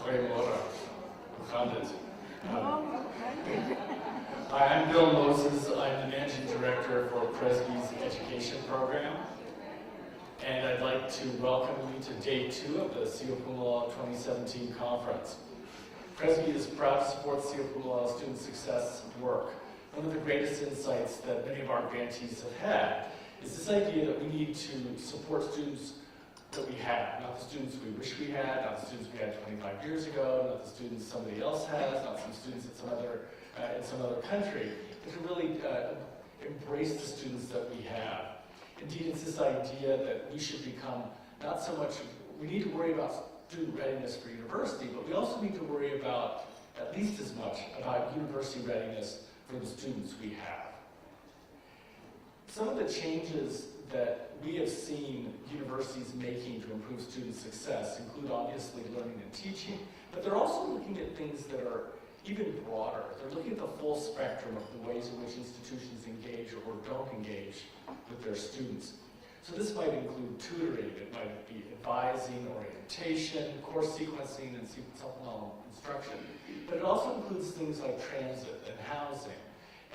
Premora. Hi, I'm Bill Moses. I'm the Managing Director for Presby's Education Program. And I'd like to welcome you to Day 2 of the Sio Pumala 2017 conference. Presby is proud to support Sio Pumala student success work. One of the greatest insights that many of our grantees have had is this idea that we need to support students that we have, not the students we wish we had, not the students we had 25 years ago, not the students somebody else has, not some students at in some other country, but to really embrace the students that we have. Indeed, it's this idea that we should become not so much, we need to worry about student readiness for university, but we also need to worry about at least as much about university readiness for the students we have. Some of the changes that we have seen universities making to improve student success include obviously learning and teaching, but they're also looking at things that are even broader. They're looking at the full spectrum of the ways in which institutions engage or don't engage with their students. So this might include tutoring, it might be advising, orientation, course sequencing, and supplemental instruction. But it also includes things like transit and housing,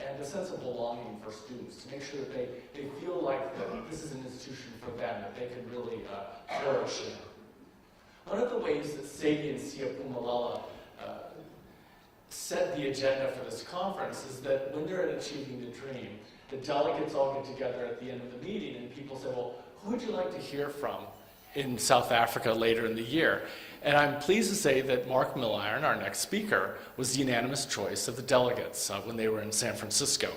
and a sense of belonging for students, to make sure that they feel like that this is an institution for them, that they can really flourish in. One of the ways that Sadie and Sio Pumala set the agenda for this conference is that when they're at Achieving the Dream, the delegates all get together at the end of the meeting and people say, well, who would you like to hear from in South Africa later in the year? And I'm pleased to say that Mark Milliron, our next speaker, was the unanimous choice of the delegates when they were in San Francisco.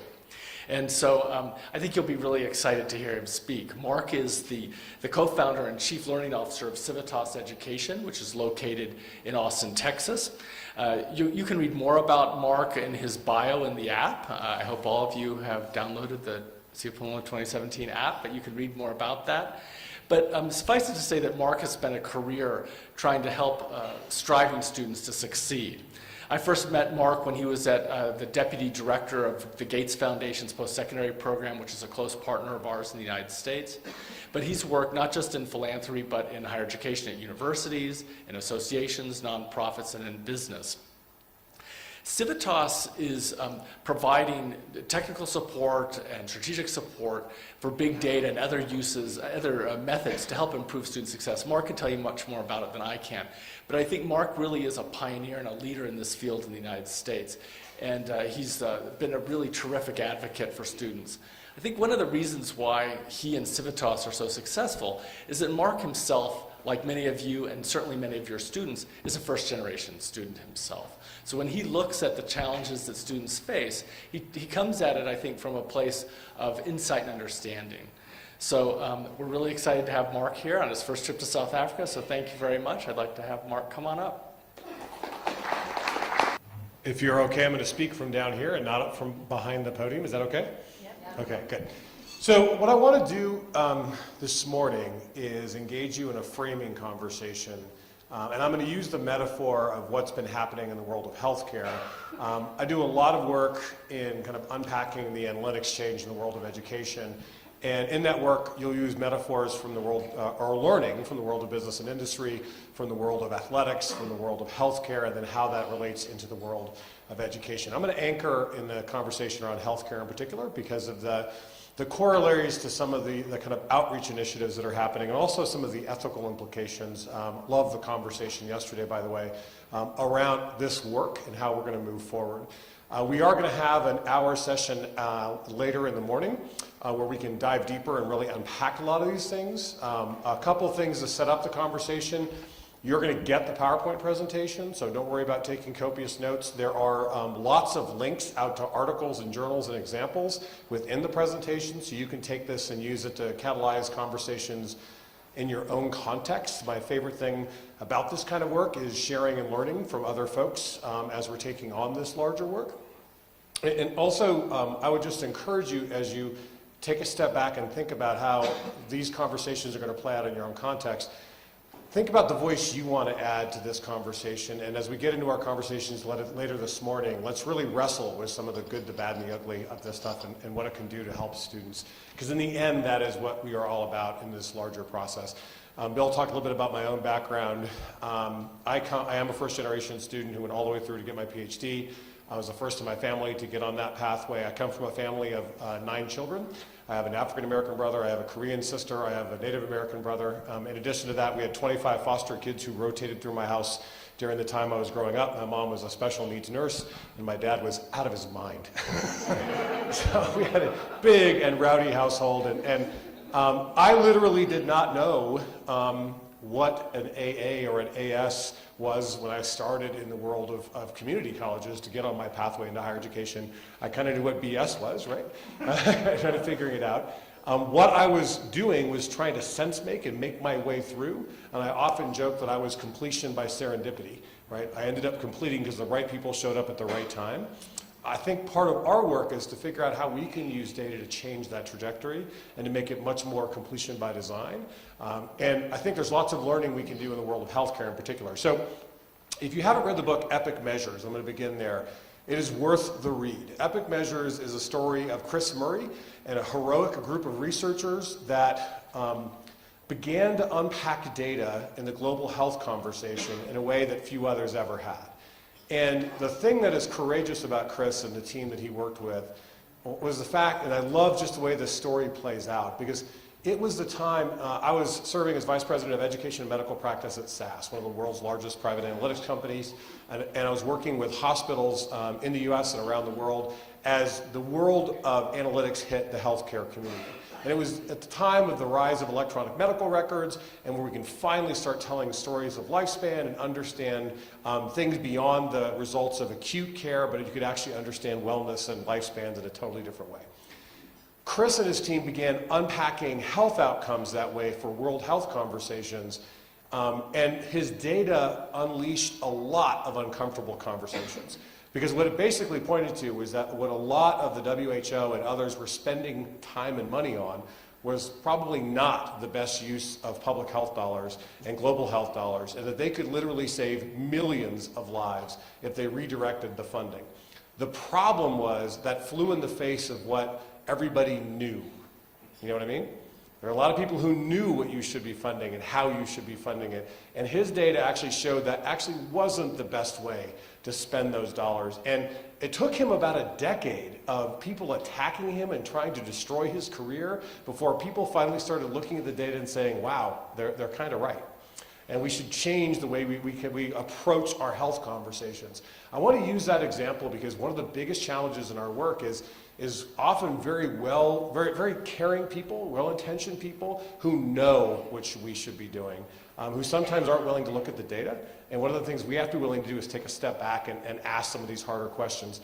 And so I think you'll be really excited to hear him speak. Mark is the co-founder and chief learning officer of Civitas Education, which is located in Austin, Texas. You can read more about Mark in his bio in the app. I hope all of you have downloaded the Sio Pumala 2017 app, but you can read more about that. But suffice it to say that Mark has spent a career trying to help striving students to succeed. I first met Mark when he was at the deputy director of the Gates Foundation's post-secondary program, which is a close partner of ours in the United States. But he's worked not just in philanthropy, but in higher education at universities, in associations, nonprofits, and in business. Civitas is providing technical support and strategic support for big data and other uses, other methods to help improve student success. Mark can tell you much more about it than I can. But I think Mark really is a pioneer and a leader in this field in the United States. And he's been a really terrific advocate for students. I think one of the reasons why he and Civitas are so successful is that Mark himself, like many of you and certainly many of your students, is a first-generation student himself. So when he looks at the challenges that students face, he comes at it, I think, from a place of insight and understanding. So we're really excited to have Mark here on his first trip to South Africa, so thank you very much. I'd like to have Mark come on up. If you're okay, I'm going to speak from down here and not up from behind the podium. Is that okay? Yeah. Okay, good. So what I want to do this morning is engage you in a framing conversation. And I'm going to use the metaphor of what's been happening in the world of healthcare. I do a lot of work in kind of unpacking the analytics change in the world of education. And in that work, you'll use metaphors from the world, or learning from the world of business and industry, from the world of athletics, from the world of healthcare, and then how that relates into the world of education. I'm going to anchor in the conversation around healthcare in particular because of the corollaries to some of the kind of outreach initiatives that are happening, and also some of the ethical implications. Love the conversation yesterday, by the way, around this work and how we're going to move forward. We are going to have an hour session later in the morning where we can dive deeper and really unpack a lot of these things. A couple things to set up the conversation. You're going to get the PowerPoint presentation, so don't worry about taking copious notes. There are lots of links out to articles and journals and examples within the presentation, so you can take this and use it to catalyze conversations in your own context. My favorite thing about this kind of work is sharing and learning from other folks as we're taking on this larger work. And also, I would just encourage you as you take a step back and think about how these conversations are going to play out in your own context. Think about the voice you want to add to this conversation, and as we get into our conversations later this morning, let's really wrestle with some of the good, the bad, and the ugly of this stuff and what it can do to help students. Because in the end, that is what we are all about in this larger process. Bill talked a little bit about my own background. I am a first-generation student who went all the way through to get my PhD. I was the first in my family to get on that pathway. I come from a family of 9 children. I have an African-American brother, I have a Korean sister, I have a Native American brother. In addition to that, we had 25 foster kids who rotated through my house during the time I was growing up. My mom was a special needs nurse, and my dad was out of his mind. So we had a big and rowdy household, and I literally did not know what an AA or an AS was when I started in the world of community colleges to get on my pathway into higher education. I kind of knew what BS was, right? Kind of figuring it out. What I was doing was trying to sense make and make my way through, and I often joke that I was completion by serendipity, right? I ended up completing because the right people showed up at the right time. I think part of our work is to figure out how we can use data to change that trajectory and to make it much more completion by design. And I think there's lots of learning we can do in the world of healthcare in particular. So if you haven't read the book Epic Measures, I'm going to begin there. It is worth the read. Epic Measures is a story of Chris Murray and a heroic group of researchers that began to unpack data in the global health conversation in a way that few others ever had. And the thing that is courageous about Chris and the team that he worked with was the fact, and I love just the way this story plays out, because it was the time I was serving as Vice President of Education and Medical Practice at SAS, one of the world's largest private analytics companies, and I was working with hospitals in the US and around the world as the world of analytics hit the healthcare community. And it was at the time of the rise of electronic medical records and where we can finally start telling stories of lifespan and understand things beyond the results of acute care, but you could actually understand wellness and lifespans in a totally different way. Chris and his team began unpacking health outcomes that way for World Health conversations, and his data unleashed a lot of uncomfortable conversations. Because what it basically pointed to was that what a lot of the WHO and others were spending time and money on was probably not the best use of public health dollars and global health dollars, and that they could literally save millions of lives if they redirected the funding. The problem was that flew in the face of what everybody knew. You know what I mean? There are a lot of people who knew what you should be funding and how you should be funding it. And his data actually showed that actually wasn't the best way to spend those dollars. And it took him about a decade of people attacking him and trying to destroy his career before people finally started looking at the data and saying, wow, they're kind of right. And we should change the way we approach our health conversations. I want to use that example because one of the biggest challenges in our work is often very caring people, well-intentioned people who know what we should be doing, who sometimes aren't willing to look at the data. And one of the things we have to be willing to do is take a step back and ask some of these harder questions.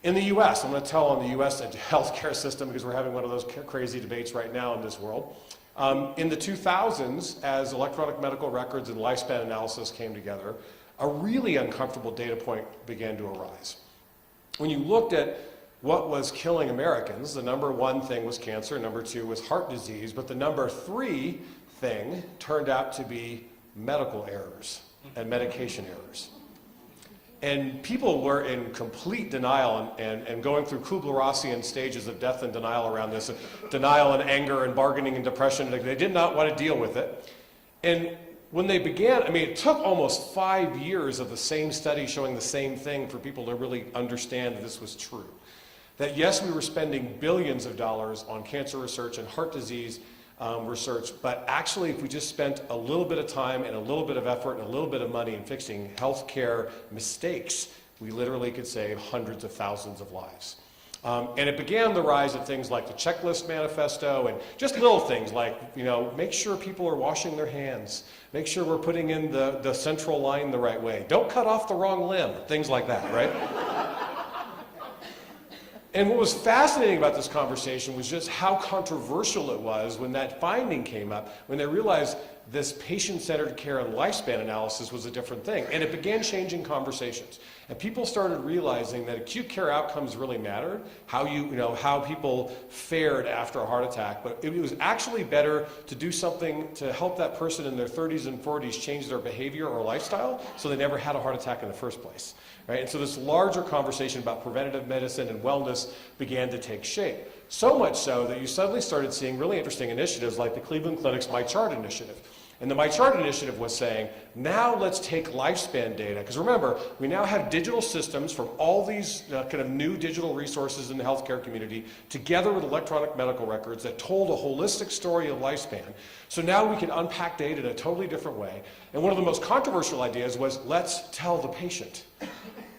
In the US, I'm going to tell on the US healthcare system because we're having one of those crazy debates right now in this world. In the 2000s, as electronic medical records and lifespan analysis came together, a really uncomfortable data point began to arise. When you looked at what was killing Americans, the number one thing was cancer, number two was heart disease, but the number three thing turned out to be medical errors and medication errors. And people were in complete denial and going through Kubler-Rossian stages of death and denial around this, denial and anger and bargaining and depression. They did not want to deal with it. And when they began, it took almost 5 years of the same study showing the same thing for people to really understand that this was true. That yes, we were spending billions of dollars on cancer research and heart disease research, but actually if we just spent a little bit of time and a little bit of effort and a little bit of money in fixing healthcare mistakes, we literally could save hundreds of thousands of lives. And it began the rise of things like the checklist manifesto and just little things like, make sure people are washing their hands, make sure we're putting in the central line the right way, don't cut off the wrong limb, things like that, right? And what was fascinating about this conversation was just how controversial it was when that finding came up, when they realized this patient-centered care and lifespan analysis was a different thing. And it began changing conversations. And people started realizing that acute care outcomes really mattered, how people fared after a heart attack. But it was actually better to do something to help that person in their 30s and 40s change their behavior or lifestyle so they never had a heart attack in the first place. Right? And so this larger conversation about preventative medicine and wellness began to take shape. So much so that you suddenly started seeing really interesting initiatives like the Cleveland Clinic's My Chart initiative, And the My Chart initiative was saying, now let's take lifespan data, because remember, we now have digital systems from all these kind of new digital resources in the healthcare community, together with electronic medical records that told a holistic story of lifespan. So now we can unpack data in a totally different way. And one of the most controversial ideas was, let's tell the patient.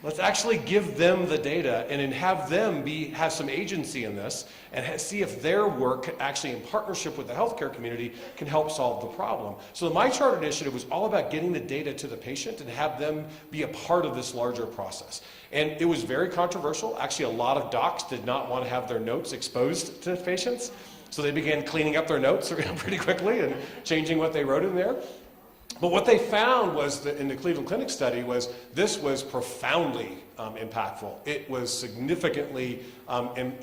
Let's actually give them the data and then have them have some agency in this and see if their work, actually in partnership with the healthcare community, can help solve the problem. So the My Chart initiative was all about getting the data to the patient and have them be a part of this larger process. And it was very controversial. Actually, a lot of docs did not want to have their notes exposed to patients. So they began cleaning up their notes pretty quickly and changing what they wrote in there. But what they found was that in the Cleveland Clinic study was this was profoundly impactful. It was significantly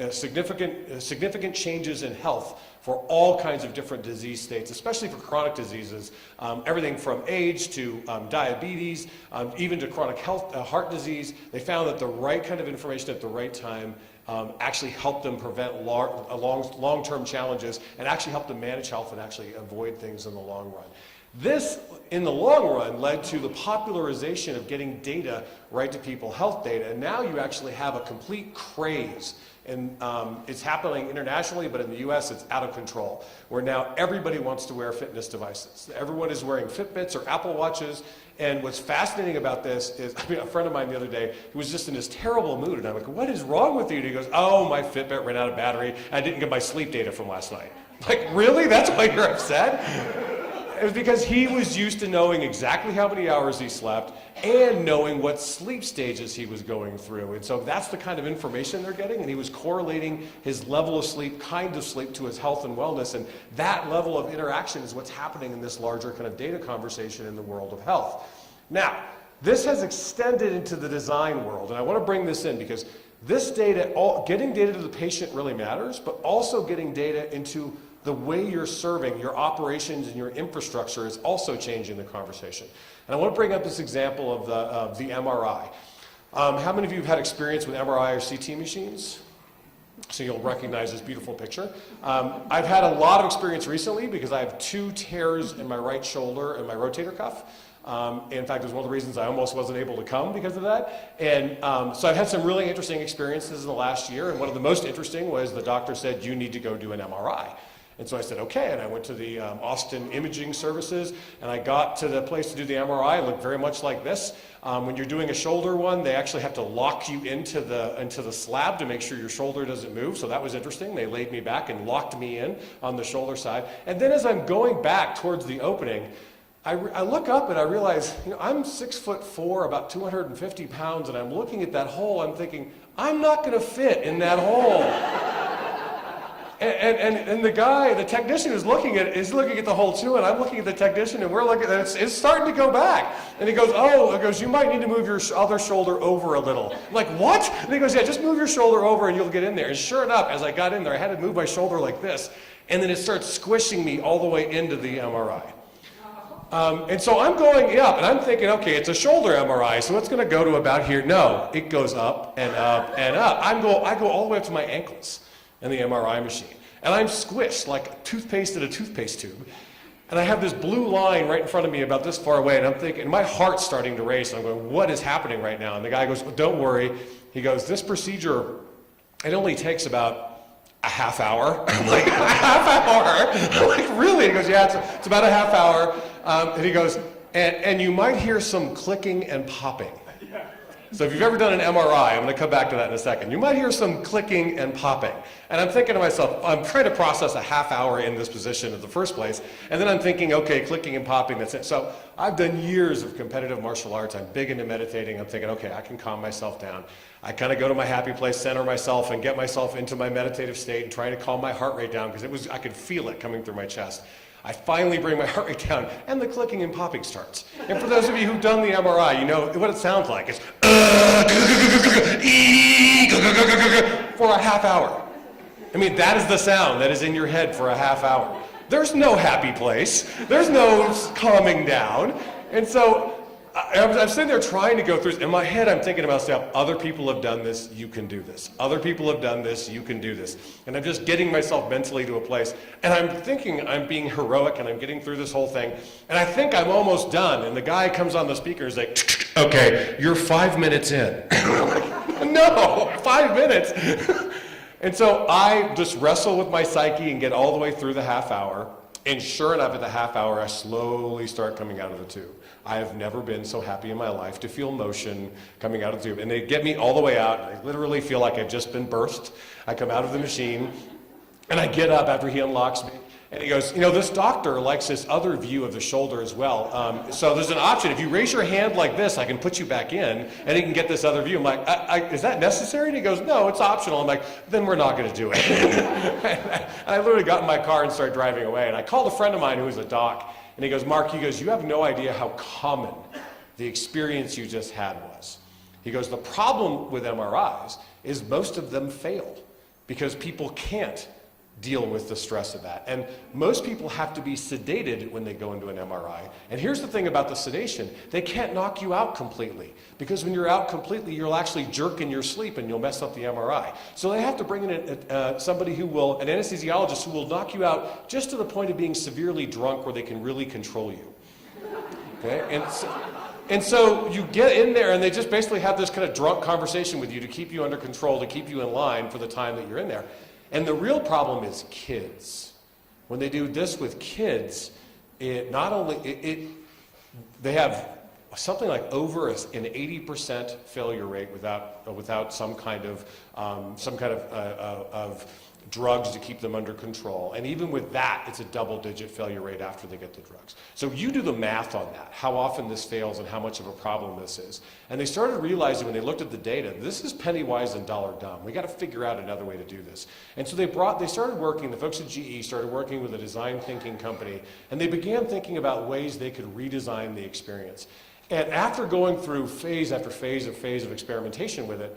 significant changes in health for all kinds of different disease states, especially for chronic diseases, everything from age to diabetes, even to chronic heart disease. They found that the right kind of information at the right time actually helped them prevent long-term challenges and actually helped them manage health and actually avoid things in the long run. This, in the long run, led to the popularization of getting data right to people, health data, and now you actually have a complete craze. And it's happening internationally, but in the US it's out of control, where now everybody wants to wear fitness devices. Everyone is wearing Fitbits or Apple Watches, and what's fascinating about this is, a friend of mine the other day, he was just in this terrible mood, and I'm like, what is wrong with you? And he goes, oh, my Fitbit ran out of battery, I didn't get my sleep data from last night. Like, really? That's why you're upset? It was because he was used to knowing exactly how many hours he slept and knowing what sleep stages he was going through. And so that's the kind of information they're getting, and he was correlating his level of sleep, kind of sleep, to his health and wellness, and that level of interaction is what's happening in this larger kind of data conversation in the world of health. Now, this has extended into the design world, and I want to bring this in because this data, getting data to the patient really matters, but also getting data into the way you're serving, your operations and your infrastructure is also changing the conversation. And I want to bring up this example of the MRI. How many of you have had experience with MRI or CT machines? So you'll recognize this beautiful picture. I've had a lot of experience recently because I have 2 tears in my right shoulder and my rotator cuff. In fact, it was one of the reasons I almost wasn't able to come because of that. And so I've had some really interesting experiences in the last year, and one of the most interesting was the doctor said, you need to go do an MRI. And so I said, okay, and I went to the Austin Imaging Services, and I got to the place to do the MRI. It looked very much like this. When you're doing a shoulder one, they actually have to lock you into the slab to make sure your shoulder doesn't move, so that was interesting. They laid me back and locked me in on the shoulder side. And then as I'm going back towards the opening, I look up and I realize, I'm 6'4", about 250 pounds, and I'm looking at that hole, I'm thinking, I'm not gonna fit in that hole. And the technician is looking at the hole too, and I'm looking at the technician, and we're looking, and it's starting to go back. And he goes, you might need to move your other shoulder over a little. I'm like, what? And he goes, yeah, just move your shoulder over and you'll get in there. And sure enough, as I got in there, I had to move my shoulder like this, and then it starts squishing me all the way into the MRI. And so I'm going up, and I'm thinking, okay, it's a shoulder MRI, so it's going to go to about here. No, it goes up and up and up. I go all the way up to my ankles in the MRI machine. And I'm squished like toothpaste in a toothpaste tube. And I have this blue line right in front of me about this far away, and I'm thinking, and my heart's starting to race. I'm going, what is happening right now? And the guy goes, well, don't worry. He goes, this procedure, it only takes about a half hour. I'm like, a half hour? I'm like, really? He goes, yeah, it's about a half hour. And he goes, and you might hear some clicking and popping. So if you've ever done an MRI, I'm going to come back to that in a second, you might hear some clicking and popping. And I'm thinking to myself, I'm trying to process a half hour in this position in the first place, and then I'm thinking, okay, clicking and popping, that's it. So I've done years of competitive martial arts. I'm big into meditating. I'm thinking, okay, I can calm myself down. I kind of go to my happy place, center myself, and get myself into my meditative state and trying to calm my heart rate down because I could feel it coming through my chest. I finally bring my heart rate down, and the clicking and popping starts. And for those of you who've done the MRI, you know what it sounds like. It's for a half hour. I mean, that is the sound that is in your head for a half hour. There's no happy place. There's no calming down. And so I'm sitting there trying to go through this. In my head, I'm thinking about stuff. Other people have done this, you can do this. Other people have done this, you can do this. And I'm just getting myself mentally to a place. And I'm thinking I'm being heroic and I'm getting through this whole thing. And I think I'm almost done. And the guy comes on the speaker and is like, okay, you're 5 minutes in. I'm like, no, 5 minutes. And so I just wrestle with my psyche and get all the way through the half hour. And sure enough, at the half hour, I slowly start coming out of the tube. I have never been so happy in my life to feel motion coming out of the tube. And they get me all the way out. I literally feel like I've just been birthed. I come out of the machine, and I get up after he unlocks me. And he goes, you know, this doctor likes this other view of the shoulder as well. So there's an option. If you raise your hand like this, I can put you back in, and he can get this other view. I'm like, is that necessary? And he goes, no, it's optional. I'm like, then we're not going to do it. And I literally got in my car and started driving away. And I called a friend of mine who was a doc, and he goes, Mark, you have no idea how common the experience you just had was. He goes, the problem with MRIs is most of them fail because people can't deal with the stress of that. And most people have to be sedated when they go into an MRI. And here's the thing about the sedation. They can't knock you out completely, because when you're out completely, you'll actually jerk in your sleep and you'll mess up the MRI. So they have to bring in somebody an anesthesiologist who will knock you out just to the point of being severely drunk where they can really control you. Okay? And so you get in there and they just basically have this kind of drunk conversation with you to keep you under control, to keep you in line for the time that you're in there. And the real problem is kids. When they do this with kids, they have something like over an 80% failure rate without some kind of drugs to keep them under control. And even with that, it's a double-digit failure rate after they get the drugs. So you do the math on that, how often this fails and how much of a problem this is. And they started realizing when they looked at the data, this is penny wise and dollar dumb. We got to figure out another way to do this. And so they started working, the folks at GE started working with a design thinking company, and they began thinking about ways they could redesign the experience. And after going through phase after phase of experimentation with it,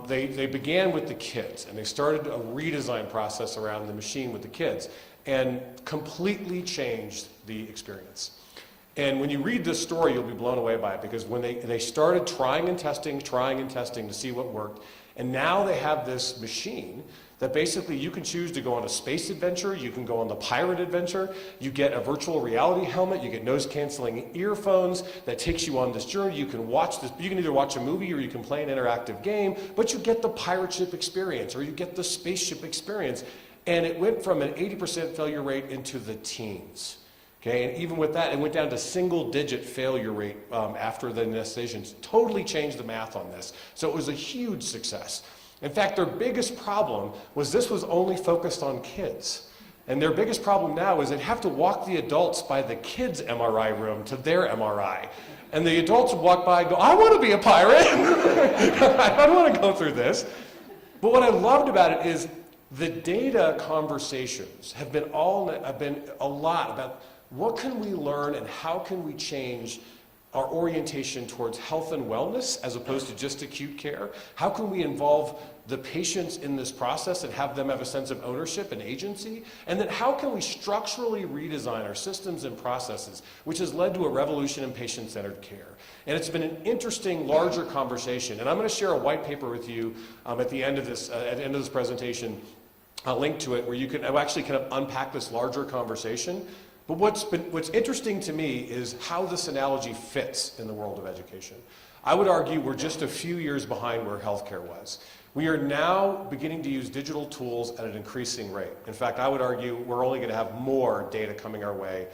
they began with the kids, and they started a redesign process around the machine with the kids, and completely changed the experience. And when you read this story, you'll be blown away by it, because when they started trying and testing to see what worked, and now they have this machine that basically you can choose to go on a space adventure, you can go on the pirate adventure, you get a virtual reality helmet, you get noise-canceling earphones that takes you on this journey, you can either watch a movie or you can play an interactive game, but you get the pirate ship experience or you get the spaceship experience. And it went from an 80% failure rate into the teens. Okay, and even with that, it went down to single-digit failure rate after the anesthetization. Totally changed the math on this. So it was a huge success. In fact, their biggest problem was this was only focused on kids. And their biggest problem now is they'd have to walk the adults by the kids' MRI room to their MRI. And the adults would walk by and go, I want to be a pirate. I don't want to go through this. But what I loved about it is the data conversations have been a lot about what can we learn and how can we change our orientation towards health and wellness as opposed to just acute care? How can we involve the patients in this process and have them have a sense of ownership and agency? And then how can we structurally redesign our systems and processes, which has led to a revolution in patient-centered care? And it's been an interesting, larger conversation. And I'm going to share a white paper with you at the end of this presentation, a link to it, where you can actually kind of unpack this larger conversation. But what's interesting to me is how this analogy fits in the world of education. I would argue we're just a few years behind where healthcare was. We are now beginning to use digital tools at an increasing rate. In fact, I would argue we're only going to have more data coming our way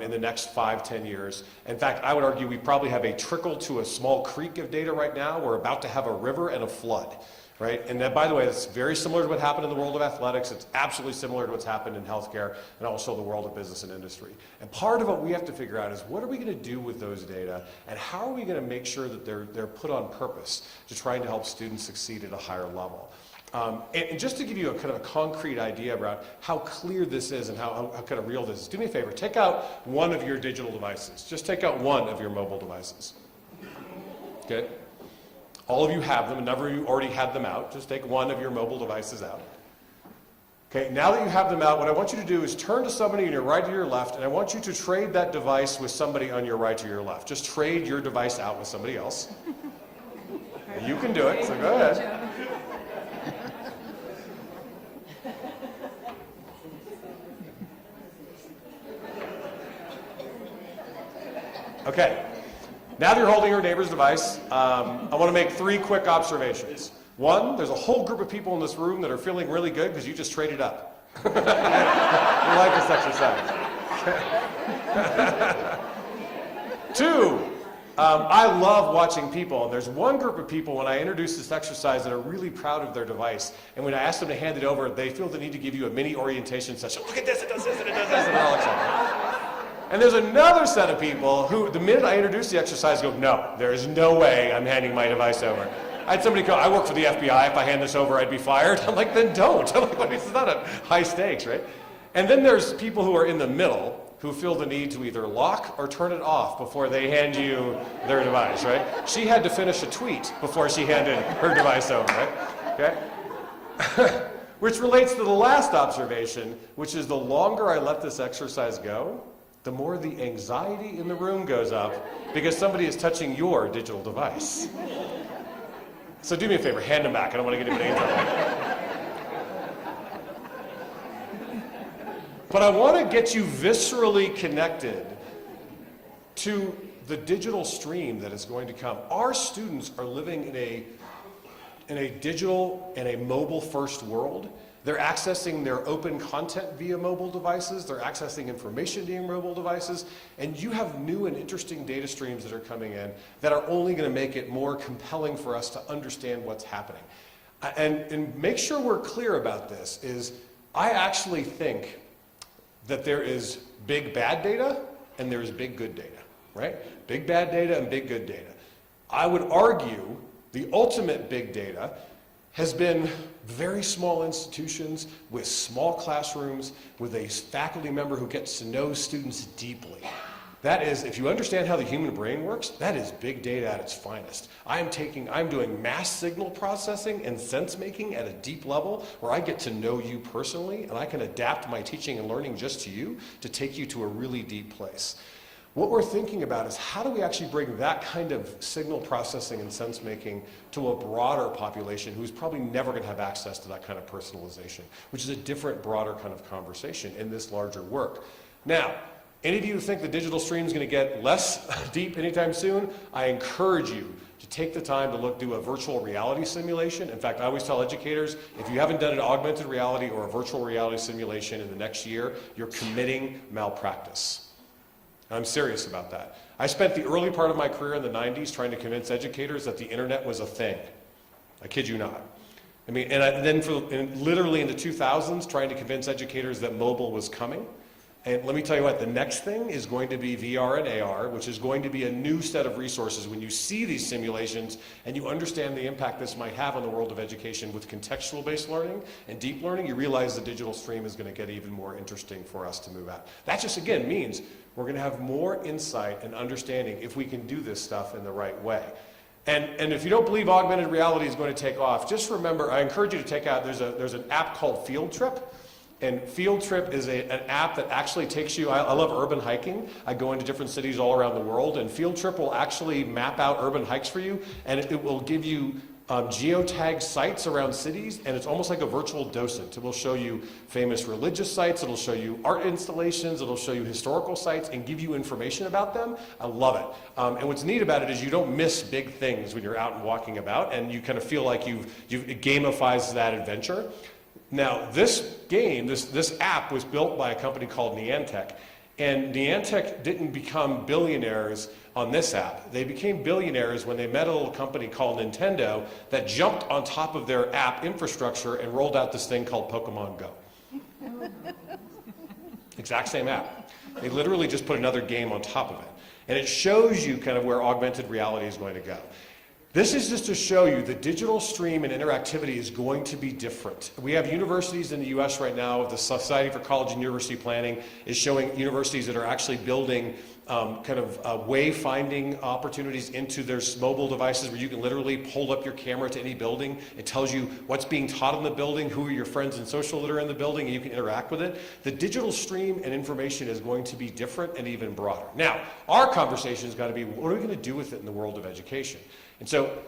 in the next 5-10 years. In fact, I would argue we probably have a trickle to a small creek of data right now. We're about to have a river and a flood. Right? And that, by the way, it's very similar to what happened in the world of athletics. It's absolutely similar to what's happened in healthcare and also the world of business and industry. And part of what we have to figure out is what are we going to do with those data, and how are we going to make sure that they're put on purpose to trying to help students succeed at a higher level. And just to give you a kind of a concrete idea about how clear this is and how kind of real this is, do me a favor, take out one of your digital devices. Just take out one of your mobile devices. Okay? All of you have them, a number of you already had them out. Just take one of your mobile devices out. Okay, now that you have them out, what I want you to do is turn to somebody on your right or your left, and I want you to trade that device with somebody on your right or your left. Just trade your device out with somebody else. You can do it, so go ahead. Okay, now that you're holding your neighbor's device, I want to make 3 quick observations. 1, there's a whole group of people in this room that are feeling really good because you just traded up. You like this exercise. Okay. 2, I love watching people, and there's one group of people when I introduce this exercise that are really proud of their device, and when I ask them to hand it over, they feel the need to give you a mini orientation session. Look at this, it does this, and it does this, and they're all excited. And there's another set of people who, the minute I introduce the exercise, go, no, there is no way I'm handing my device over. I had somebody go, I work for the FBI, if I hand this over, I'd be fired. I'm like, then don't. I'm like, this is not a high stakes, right? And then there's people who are in the middle who feel the need to either lock or turn it off before they hand you their device, right? She had to finish a tweet before she handed her device over, right? Okay? Which relates to the last observation, which is the longer I let this exercise go, the more the anxiety in the room goes up because somebody is touching your digital device. So do me a favor, hand them back. I don't want to get anybody in trouble. But I want to get you viscerally connected to the digital stream that is going to come. Our students are living in a digital and a mobile-first world. They're accessing their open content via mobile devices. They're accessing information via mobile devices. And you have new and interesting data streams that are coming in that are only going to make it more compelling for us to understand what's happening. And make sure we're clear about this is I actually think that there is big bad data and there is big good data, right? Big bad data and big good data. I would argue the ultimate big data has been very small institutions with small classrooms with a faculty member who gets to know students deeply. That is, if you understand how the human brain works, that is big data at its finest. I'm doing mass signal processing and sense making at a deep level where I get to know you personally and I can adapt my teaching and learning just to you to take you to a really deep place. What we're thinking about is how do we actually bring that kind of signal processing and sense making to a broader population who's probably never going to have access to that kind of personalization, which is a different, broader kind of conversation in this larger work. Now, any of you who think the digital stream is going to get less deep anytime soon, I encourage you to take the time to do a virtual reality simulation. In fact, I always tell educators, if you haven't done an augmented reality or a virtual reality simulation in the next year, you're committing malpractice. I'm serious about that. I spent the early part of my career in the 90s trying to convince educators that the internet was a thing. I kid you not. I mean, and literally in the 2000s trying to convince educators that mobile was coming. And let me tell you what, the next thing is going to be VR and AR, which is going to be a new set of resources. When you see these simulations and you understand the impact this might have on the world of education with contextual-based learning and deep learning, you realize the digital stream is going to get even more interesting for us to move at. That just, again, means we're going to have more insight and understanding if we can do this stuff in the right way. And if you don't believe augmented reality is going to take off, just remember, I encourage you to take out, there's an app called Field Trip. And Field Trip is an app that actually takes you, I love urban hiking. I go into different cities all around the world, and Field Trip will actually map out urban hikes for you, and it will give you geotagged sites around cities, and it's almost like a virtual docent. It will show you famous religious sites, it'll show you art installations, it'll show you historical sites, and give you information about them. I love it. And what's neat about it is you don't miss big things when you're out and walking about, and you kind of feel like it gamifies that adventure. Now, this game, this app was built by a company called Niantic, and Niantic didn't become billionaires on this app. They became billionaires when they met a little company called Nintendo that jumped on top of their app infrastructure and rolled out this thing called Pokemon Go. Exact same app. They literally just put another game on top of it. And it shows you kind of where augmented reality is going to go. This is just to show you the digital stream and interactivity is going to be different. We have universities in the US right now, the Society for College and University Planning is showing universities that are actually building wayfinding opportunities into their mobile devices where you can literally hold up your camera to any building. It tells you what's being taught in the building, who are your friends and social that are in the building, and you can interact with it. The digital stream and information is going to be different and even broader. Now, our conversation has got to be, what are we going to do with it in the world of education? And so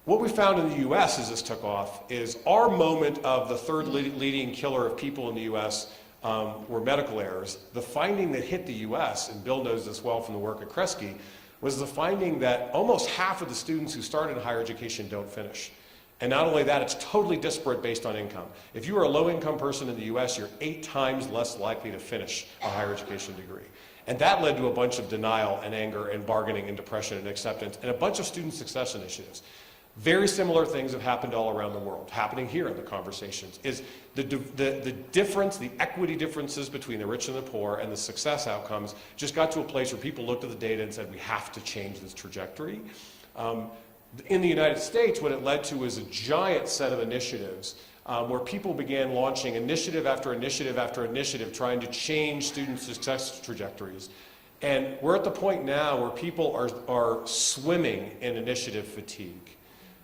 what we found in the US as this took off is our moment of the third leading killer of people in the US were medical errors. The finding that hit the US, and Bill knows this well from the work at Kresge, was the finding that almost half of the students who start in higher education don't finish. And not only that, it's totally disparate based on income. If you are a low-income person in the US, you're 8 times less likely to finish a higher education degree. And that led to a bunch of denial and anger and bargaining and depression and acceptance and a bunch of student success initiatives. Very similar things have happened all around the world. Happening here in the conversations is the difference, the equity differences between the rich and the poor and the success outcomes just got to a place where people looked at the data and said, we have to change this trajectory. In the United States, what it led to was a giant set of initiatives where people began launching initiative after initiative after initiative trying to change student success trajectories. And we're at the point now where people are swimming in initiative fatigue.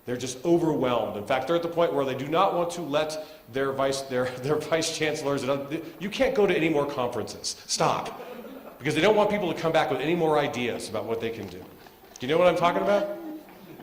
They're just overwhelmed. In fact, they're at the point where they do not want to let their vice chancellors, you can't go to any more conferences. Stop. Because they don't want people to come back with any more ideas about what they can do. Do you know what I'm talking about?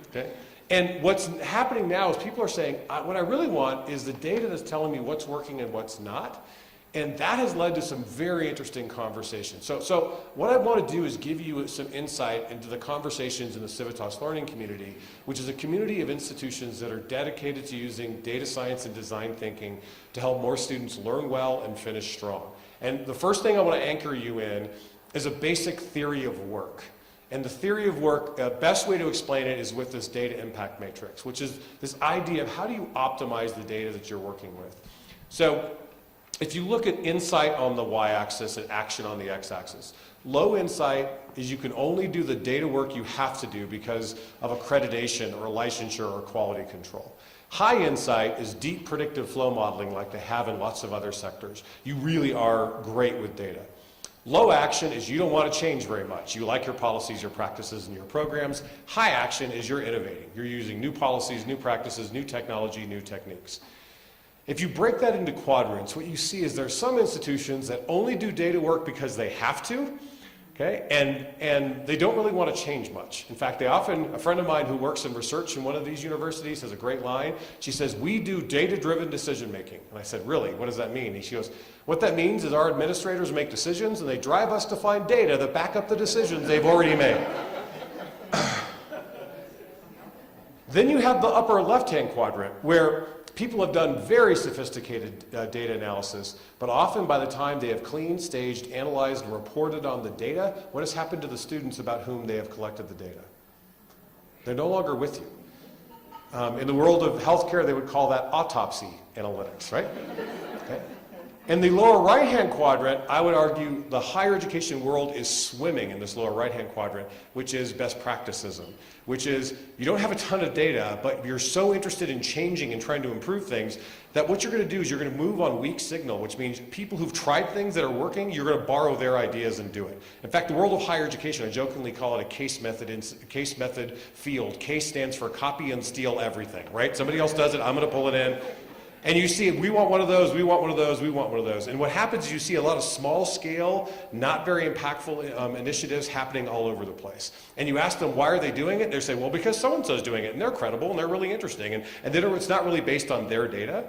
Okay. And what's happening now is people are saying, what I really want is the data that's telling me what's working and what's not. And that has led to some very interesting conversations. So what I want to do is give you some insight into the conversations in the Civitas learning community, which is a community of institutions that are dedicated to using data science and design thinking to help more students learn well and finish strong. And the first thing I want to anchor you in is a basic theory of work. And the theory of work, best way to explain it is with this data impact matrix, which is this idea of how do you optimize the data that you're working with. So if you look at insight on the y-axis and action on the x-axis, low insight is you can only do the data work you have to do because of accreditation or licensure or quality control. High insight is deep predictive flow modeling like they have in lots of other sectors. You really are great with data. Low action is you don't want to change very much. You like your policies, your practices, and your programs. High action is you're innovating. You're using new policies, new practices, new technology, new techniques. If you break that into quadrants, what you see is there are some institutions that only do data work because they have to, okay, and they don't really want to change much. In fact, a friend of mine who works in research in one of these universities has a great line. She says, we do data-driven decision making. And I said, really, what does that mean? And she goes, what that means is our administrators make decisions and they drive us to find data that back up the decisions they've already made. Then you have the upper left-hand quadrant where people have done very sophisticated data analysis, but often by the time they have cleaned, staged, analyzed, and reported on the data, what has happened to the students about whom they have collected the data? They're no longer with you. In the world of healthcare, they would call that autopsy analytics, right? Okay. In the lower right-hand quadrant, I would argue the higher education world is swimming in this lower right-hand quadrant, which is best practicism, which is you don't have a ton of data, but you're so interested in changing and trying to improve things that what you're going to do is you're going to move on weak signal, which means people who've tried things that are working, you're going to borrow their ideas and do it. In fact, the world of higher education, I jokingly call it a case method field. Case stands for copy and steal everything, right? Somebody else does it, I'm going to pull it in. And you see, we want one of those, we want one of those, we want one of those. And what happens is you see a lot of small scale, not very impactful initiatives happening all over the place. And you ask them, why are they doing it? They say, well, because so-and-so is doing it, and they're credible, and they're really interesting. And it's not really based on their data.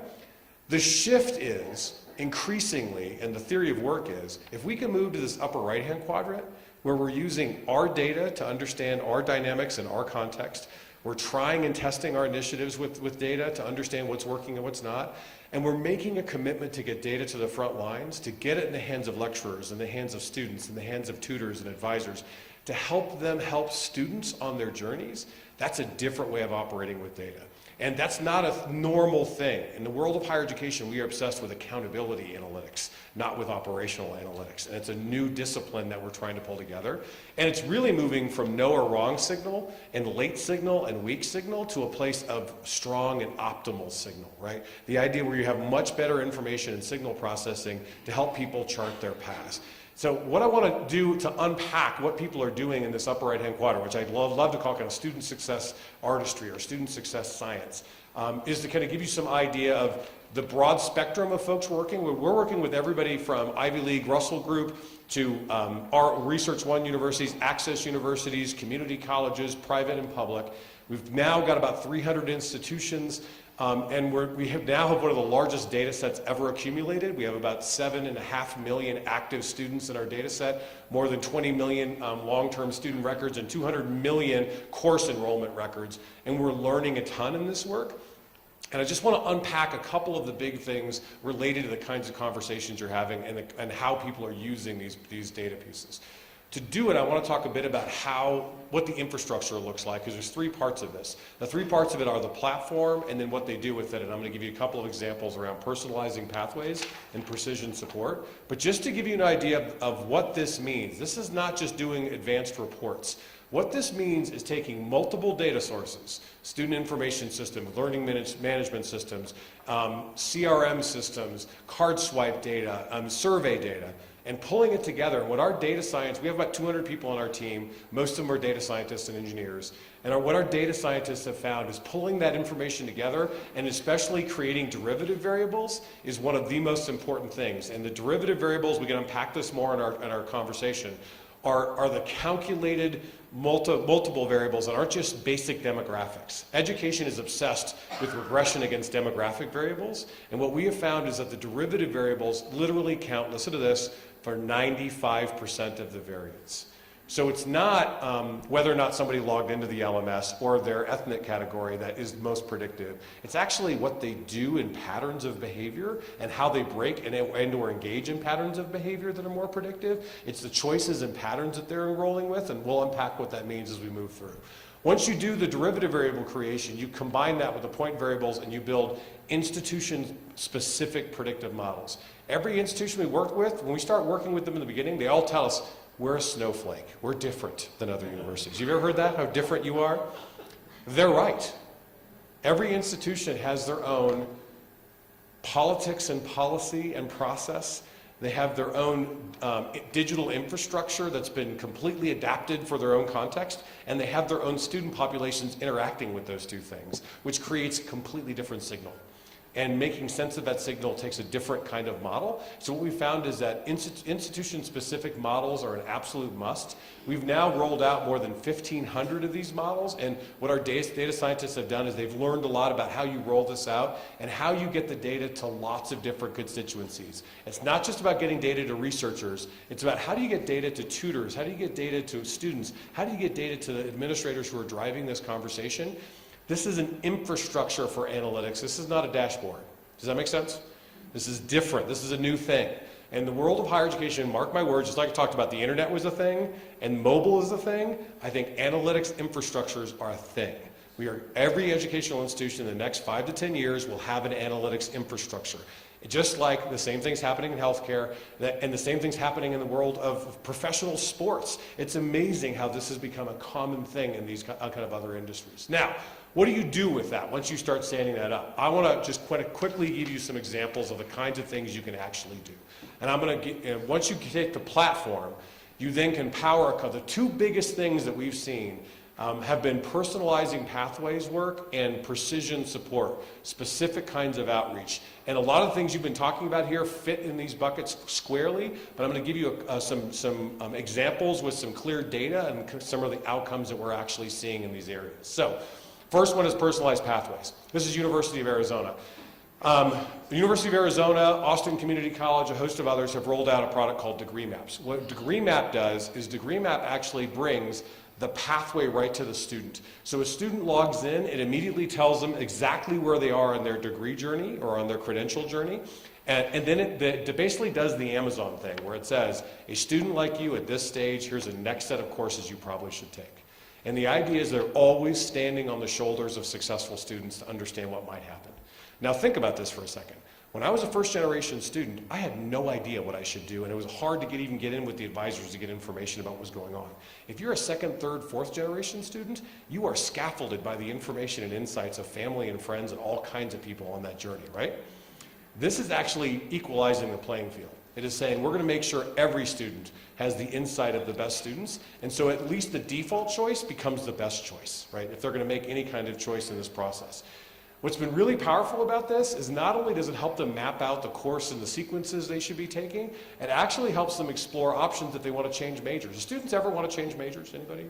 The shift is, increasingly, and the theory of work is, if we can move to this upper right-hand quadrant, where we're using our data to understand our dynamics and our context, we're trying and testing our initiatives with data to understand what's working and what's not. And we're making a commitment to get data to the front lines, to get it in the hands of lecturers, in the hands of students, in the hands of tutors and advisors, to help them help students on their journeys. That's a different way of operating with data. And that's not a normal thing. In the world of higher education, we are obsessed with accountability analytics, not with operational analytics. And it's a new discipline that we're trying to pull together. And it's really moving from no or wrong signal and late signal and weak signal to a place of strong and optimal signal, right? The idea where you have much better information and signal processing to help people chart their paths. So what I want to do to unpack what people are doing in this upper right-hand quadrant, which I'd love to call kind of student success artistry or student success science, is to kind of give you some idea of the broad spectrum of folks working. We're working with everybody from Ivy League, Russell Group, to our Research One universities, access universities, community colleges, private and public. We've now got about 300 institutions, and we now have one of the largest data sets ever accumulated. We have about 7.5 million active students in our data set, more than 20 million long-term student records, and 200 million course enrollment records. And we're learning a ton in this work. And I just want to unpack a couple of the big things related to the kinds of conversations you're having and how people are using these data pieces. To do it, I want to talk a bit about what the infrastructure looks like, because there's three parts of this. The three parts of it are the platform and then what they do with it. And I'm going to give you a couple of examples around personalizing pathways and precision support. But just to give you an idea of what this means, this is not just doing advanced reports. What this means is taking multiple data sources, student information systems, learning management systems, CRM systems, card swipe data, survey data, and pulling it together. And what our data science, we have about 200 people on our team, most of them are data scientists and engineers, and what our data scientists have found is pulling that information together, and especially creating derivative variables, is one of the most important things. And the derivative variables, we can unpack this more in our conversation, are the calculated multiple variables that aren't just basic demographics. Education is obsessed with regression against demographic variables, and what we have found is that the derivative variables literally count, listen to this, for 95% of the variance. So it's not whether or not somebody logged into the LMS or their ethnic category that is most predictive. It's actually what they do in patterns of behavior and how they break and or engage in patterns of behavior that are more predictive. It's the choices and patterns that they're enrolling with, and we'll unpack what that means as we move through. Once you do the derivative variable creation, you combine that with the point variables and you build institution-specific predictive models. Every institution we work with, when we start working with them in the beginning, they all tell us, we're a snowflake. We're different than other universities. You've ever heard that, how different you are? They're right. Every institution has their own politics and policy and process. They have their own digital infrastructure that's been completely adapted for their own context, and they have their own student populations interacting with those two things, which creates a completely different signal. And making sense of that signal takes a different kind of model. So what we found is that institution-specific models are an absolute must. We've now rolled out more than 1,500 of these models, and what our data scientists have done is they've learned a lot about how you roll this out and how you get the data to lots of different constituencies. It's not just about getting data to researchers, it's about how do you get data to tutors, how do you get data to students, how do you get data to the administrators who are driving this conversation. This is an infrastructure for analytics. This is not a dashboard. Does that make sense? This is different. This is a new thing. In the world of higher education, mark my words, just like I talked about, the internet was a thing and mobile is a thing, I think analytics infrastructures are a thing. Every educational institution in the next 5 to 10 years will have an analytics infrastructure. Just like the same thing's happening in healthcare and the same thing's happening in the world of professional sports. It's amazing how this has become a common thing in these kind of other industries. Now, what do you do with that once you start standing that up? I want to just quickly give you some examples of the kinds of things you can actually do. And I'm going to once you take the platform, you then can power the two biggest things that we've seen have been personalizing pathways work and precision support, specific kinds of outreach. And a lot of things you've been talking about here fit in these buckets squarely, but I'm going to give you some examples with some clear data and some of the outcomes that we're actually seeing in these areas. So, first one is personalized pathways. This is University of Arizona. The University of Arizona, Austin Community College, a host of others have rolled out a product called Degree Maps. What Degree Map does is Degree Map actually brings the pathway right to the student. So a student logs in, it immediately tells them exactly where they are in their degree journey or on their credential journey. And then it basically does the Amazon thing where it says, a student like you at this stage, here's the next set of courses you probably should take. And the idea is they're always standing on the shoulders of successful students to understand what might happen. Now think about this for a second. When I was a first-generation student, I had no idea what I should do, and it was hard to even get in with the advisors to get information about what was going on. If you're a second, third, fourth-generation student, you are scaffolded by the information and insights of family and friends and all kinds of people on that journey, right? This is actually equalizing the playing field. It is saying we're going to make sure every student has the insight of the best students, and so at least the default choice becomes the best choice, right? If they're going to make any kind of choice in this process. What's been really powerful about this is not only does it help them map out the course and the sequences they should be taking, it actually helps them explore options if they want to change majors. Do students ever want to change majors? Anybody?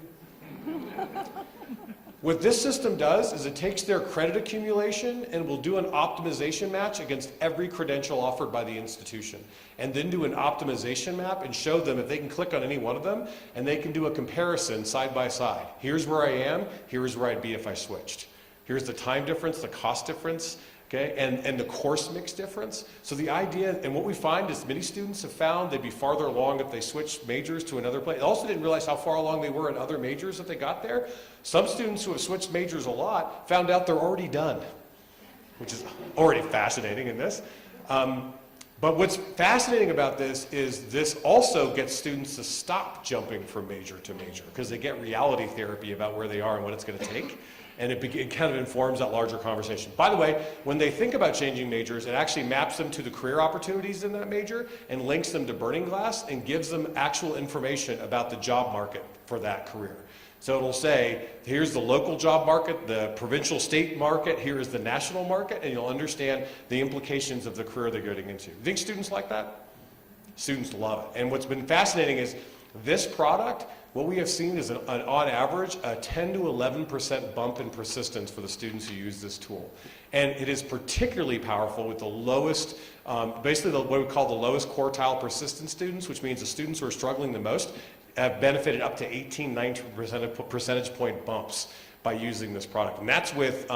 What this system does is it takes their credit accumulation and will do an optimization match against every credential offered by the institution, and then do an optimization map and show them if they can click on any one of them, and they can do a comparison side by side. Here's where I am, here's where I'd be if I switched. Here's the time difference, the cost difference, okay, and the course mix difference. So the idea, and what we find is many students have found they'd be farther along if they switched majors to another place. They also didn't realize how far along they were in other majors if they got there. Some students who have switched majors a lot found out they're already done, which is already fascinating in this. But what's fascinating about this is this also gets students to stop jumping from major to major because they get reality therapy about where they are and what it's going to take. And it kind of informs that larger conversation. By the way, when they think about changing majors, it actually maps them to the career opportunities in that major and links them to Burning Glass and gives them actual information about the job market for that career. So it'll say, here's the local job market, the provincial state market, here is the national market, and you'll understand the implications of the career they're getting into. You think students like that? Students love it. And what's been fascinating is this product, what we have seen is on average a 10 to 11% bump in persistence for the students who use this tool. And it is particularly powerful with the lowest, basically what we call the lowest quartile persistence students, which means the students who are struggling the most have benefited up to 18-19% percentage point bumps by using this product. And that's with,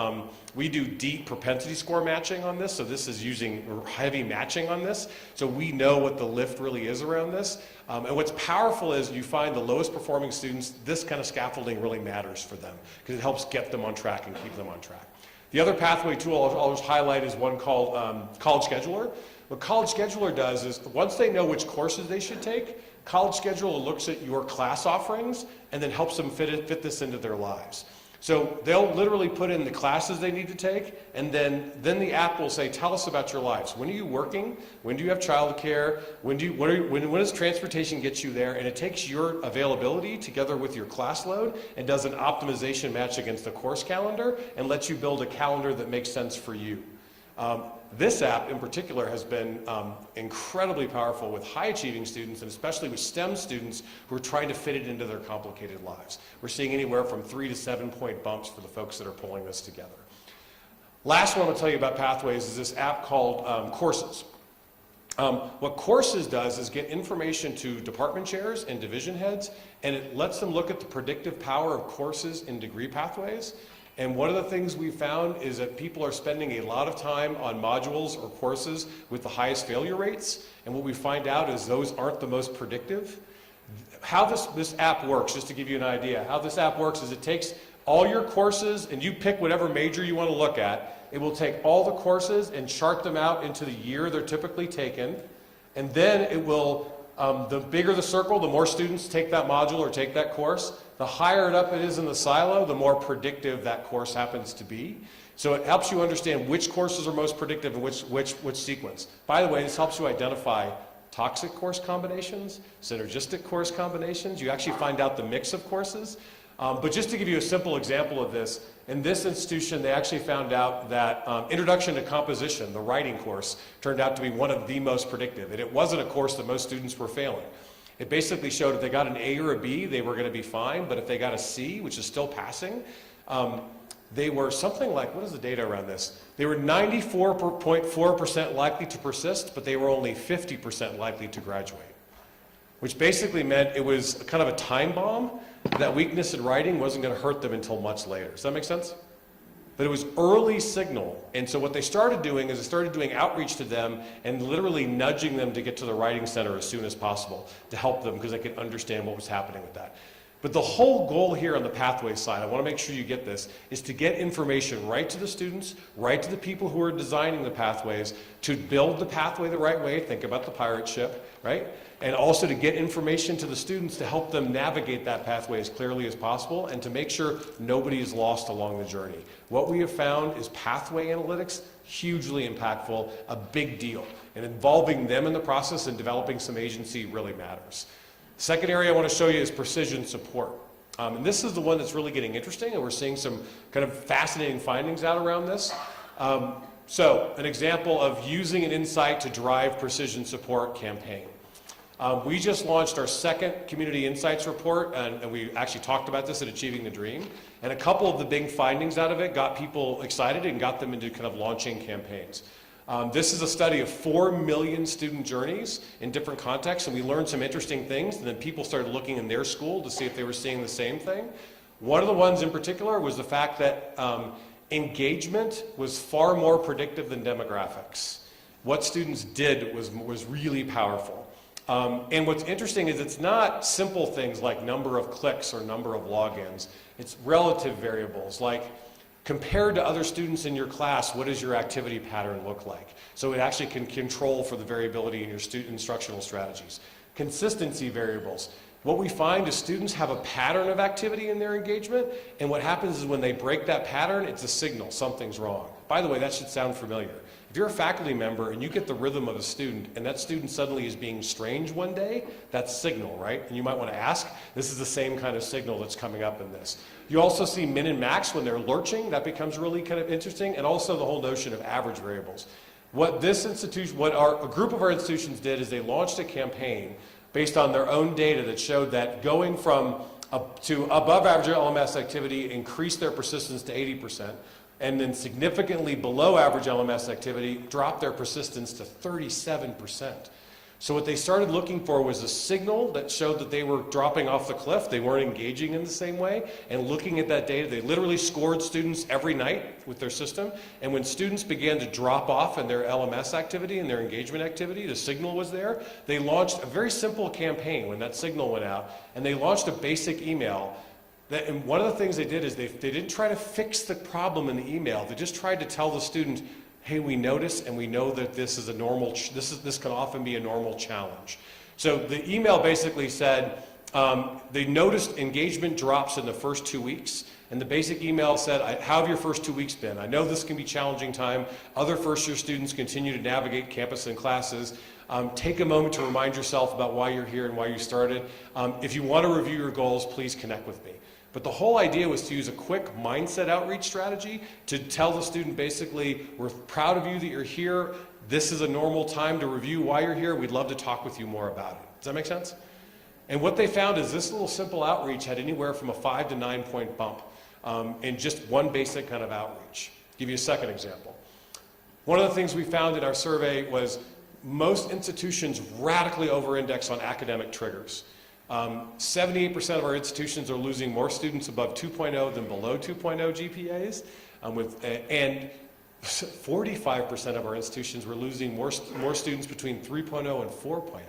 we do deep propensity score matching on this, so this is using heavy matching on this, so we know what the lift really is around this. And what's powerful is you find the lowest performing students, this kind of scaffolding really matters for them because it helps get them on track and keep them on track. The other pathway tool I'll just highlight is one called College Scheduler. What College Scheduler does is once they know which courses they should take, College Scheduler looks at your class offerings and then helps them fit this into their lives. So they'll literally put in the classes they need to take, and then the app will say, tell us about your lives. When are you working? When do you have childcare? When does transportation get you there? And it takes your availability together with your class load and does an optimization match against the course calendar and lets you build a calendar that makes sense for you. This app in particular has been incredibly powerful with high-achieving students and especially with STEM students who are trying to fit it into their complicated lives. We're seeing anywhere from 3 to 7 point bumps for the folks that are pulling this together. Last one I'll tell you about Pathways is this app called Courses. What Courses does is get information to department chairs and division heads, and it lets them look at the predictive power of courses in degree pathways. And one of the things we found is that people are spending a lot of time on modules or courses with the highest failure rates. And what we find out is those aren't the most predictive. How this app works, just to give you an idea, how this app works is it takes all your courses and you pick whatever major you want to look at. It will take all the courses and chart them out into the year they're typically taken. And then it will, the bigger the circle, the more students take that module or take that course. The higher it up it is in the silo, the more predictive that course happens to be. So it helps you understand which courses are most predictive and which sequence. By the way, this helps you identify toxic course combinations, synergistic course combinations. You actually find out the mix of courses. But just to give you a simple example of this, in this institution they actually found out that Introduction to Composition, the writing course, turned out to be one of the most predictive. And it wasn't a course that most students were failing. It basically showed if they got an A or a B, they were going to be fine, but if they got a C, which is still passing, they were something like, what is the data around this? They were 94.4% likely to persist, but they were only 50% likely to graduate, which basically meant it was kind of a time bomb. That weakness in writing wasn't going to hurt them until much later. Does that make sense? But it was early signal. And so what they started doing is they started doing outreach to them and literally nudging them to get to the writing center as soon as possible to help them because they could understand what was happening with that. But the whole goal here on the pathway side, I want to make sure you get this, is to get information right to the students, right to the people who are designing the pathways, to build the pathway the right way, think about the pirate ship, right? And also to get information to the students to help them navigate that pathway as clearly as possible and to make sure nobody is lost along the journey. What we have found is pathway analytics, hugely impactful, a big deal. And involving them in the process and developing some agency really matters. Second area I want to show you is precision support. And this is the one that's really getting interesting, and we're seeing some kind of fascinating findings out around this. So an example of using an insight to drive precision support campaign. We just launched our second Community Insights report, and we actually talked about this at Achieving the Dream. And a couple of the big findings out of it got people excited and got them into kind of launching campaigns. This is a study of 4 million student journeys in different contexts, and we learned some interesting things, and then people started looking in their school to see if they were seeing the same thing. One of the ones in particular was the fact that engagement was far more predictive than demographics. What students did was really powerful. And what's interesting is it's not simple things like number of clicks or number of logins. It's relative variables like compared to other students in your class, what does your activity pattern look like? So it actually can control for the variability in your instructional strategies. Consistency variables. What we find is students have a pattern of activity in their engagement, and what happens is when they break that pattern, it's a signal, something's wrong. By the way, that should sound familiar. If you're a faculty member and you get the rhythm of a student, and that student suddenly is being strange one day, that's signal, right? And you might want to ask, this is the same kind of signal that's coming up in this. You also see min and max when they're lurching, that becomes really kind of interesting, and also the whole notion of average variables. What a group of our institutions did is they launched a campaign based on their own data that showed that going from to above average LMS activity increased their persistence to 80%, and then significantly below average LMS activity dropped their persistence to 37%. So what they started looking for was a signal that showed that they were dropping off the cliff, they weren't engaging in the same way, and looking at that data, they literally scored students every night with their system, and when students began to drop off in their LMS activity and their engagement activity, the signal was there, they launched a very simple campaign when that signal went out, and they launched a basic email. And one of the things they did is they didn't try to fix the problem in the email, they just tried to tell the student, hey, we notice and we know that this is a normal, this can often be a normal challenge. So the email basically said, they noticed engagement drops in the first 2 weeks, and the basic email said, how have your first 2 weeks been? I know this can be a challenging time. Other first-year students continue to navigate campus and classes. Take a moment to remind yourself about why you're here and why you started. If you want to review your goals, please connect with me. But the whole idea was to use a quick mindset outreach strategy to tell the student basically, we're proud of you that you're here. This is a normal time to review why you're here. We'd love to talk with you more about it. Does that make sense? And what they found is this little simple outreach had anywhere from a 5 to 9 point bump in just one basic kind of outreach. I'll give you a second example. One of the things we found in our survey was most institutions radically over-index on academic triggers. 78% of our institutions are losing more students above 2.0 than below 2.0 GPAs, and 45% of our institutions were losing more students between 3.0 and 4.0.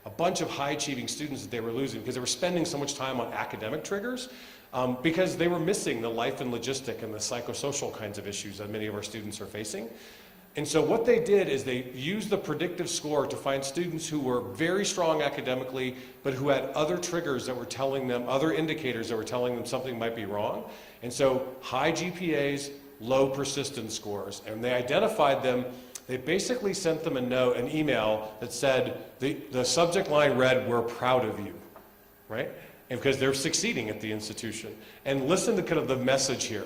A bunch of high-achieving students that they were losing because they were spending so much time on academic triggers because they were missing the life and logistic and the psychosocial kinds of issues that many of our students are facing. And so what they did is they used the predictive score to find students who were very strong academically, but who had other triggers that were telling them, other indicators that were telling them something might be wrong. And so high GPAs, low persistence scores. And they identified them, they basically sent them an email that said, the subject line read, we're proud of you, right? And because they're succeeding at the institution. And listen to kind of the message here.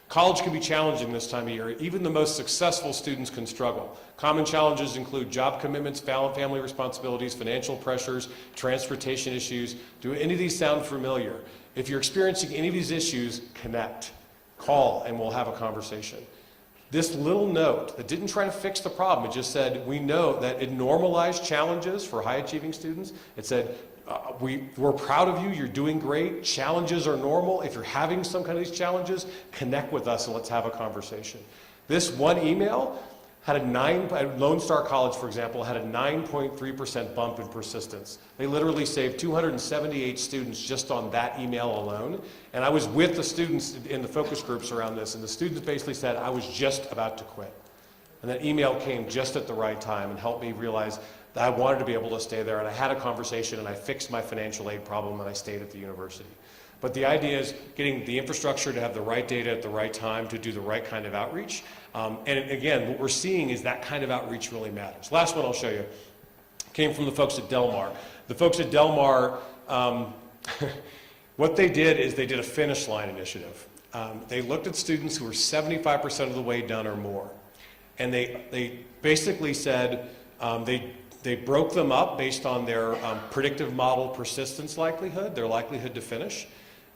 College can be challenging this time of year. Even the most successful students can struggle. Common challenges include job commitments, family responsibilities, financial pressures, transportation issues. Do any of these sound familiar? If you're experiencing any of these issues, connect, call, and we'll have a conversation. This little note that didn't try to fix the problem, it just said, we know that it normalized challenges for high-achieving students. It said, we're proud of you, you're doing great, challenges are normal. If you're having some kind of these challenges, connect with us and let's have a conversation. This one email had Lone Star College, for example, had a 9.3% bump in persistence. They literally saved 278 students just on that email alone. And I was with the students in the focus groups around this, and the students basically said, I was just about to quit. And that email came just at the right time and helped me realize that I wanted to be able to stay there, and I had a conversation and I fixed my financial aid problem and I stayed at the university. But the idea is getting the infrastructure to have the right data at the right time to do the right kind of outreach. And again, what we're seeing is that kind of outreach really matters. Last one I'll show you came from the folks at Del Mar. The folks at Del Mar, what they did is they did a finish line initiative. They looked at students who were 75% of the way done or more. And they basically said, they broke them up based on their predictive model persistence likelihood, their likelihood to finish.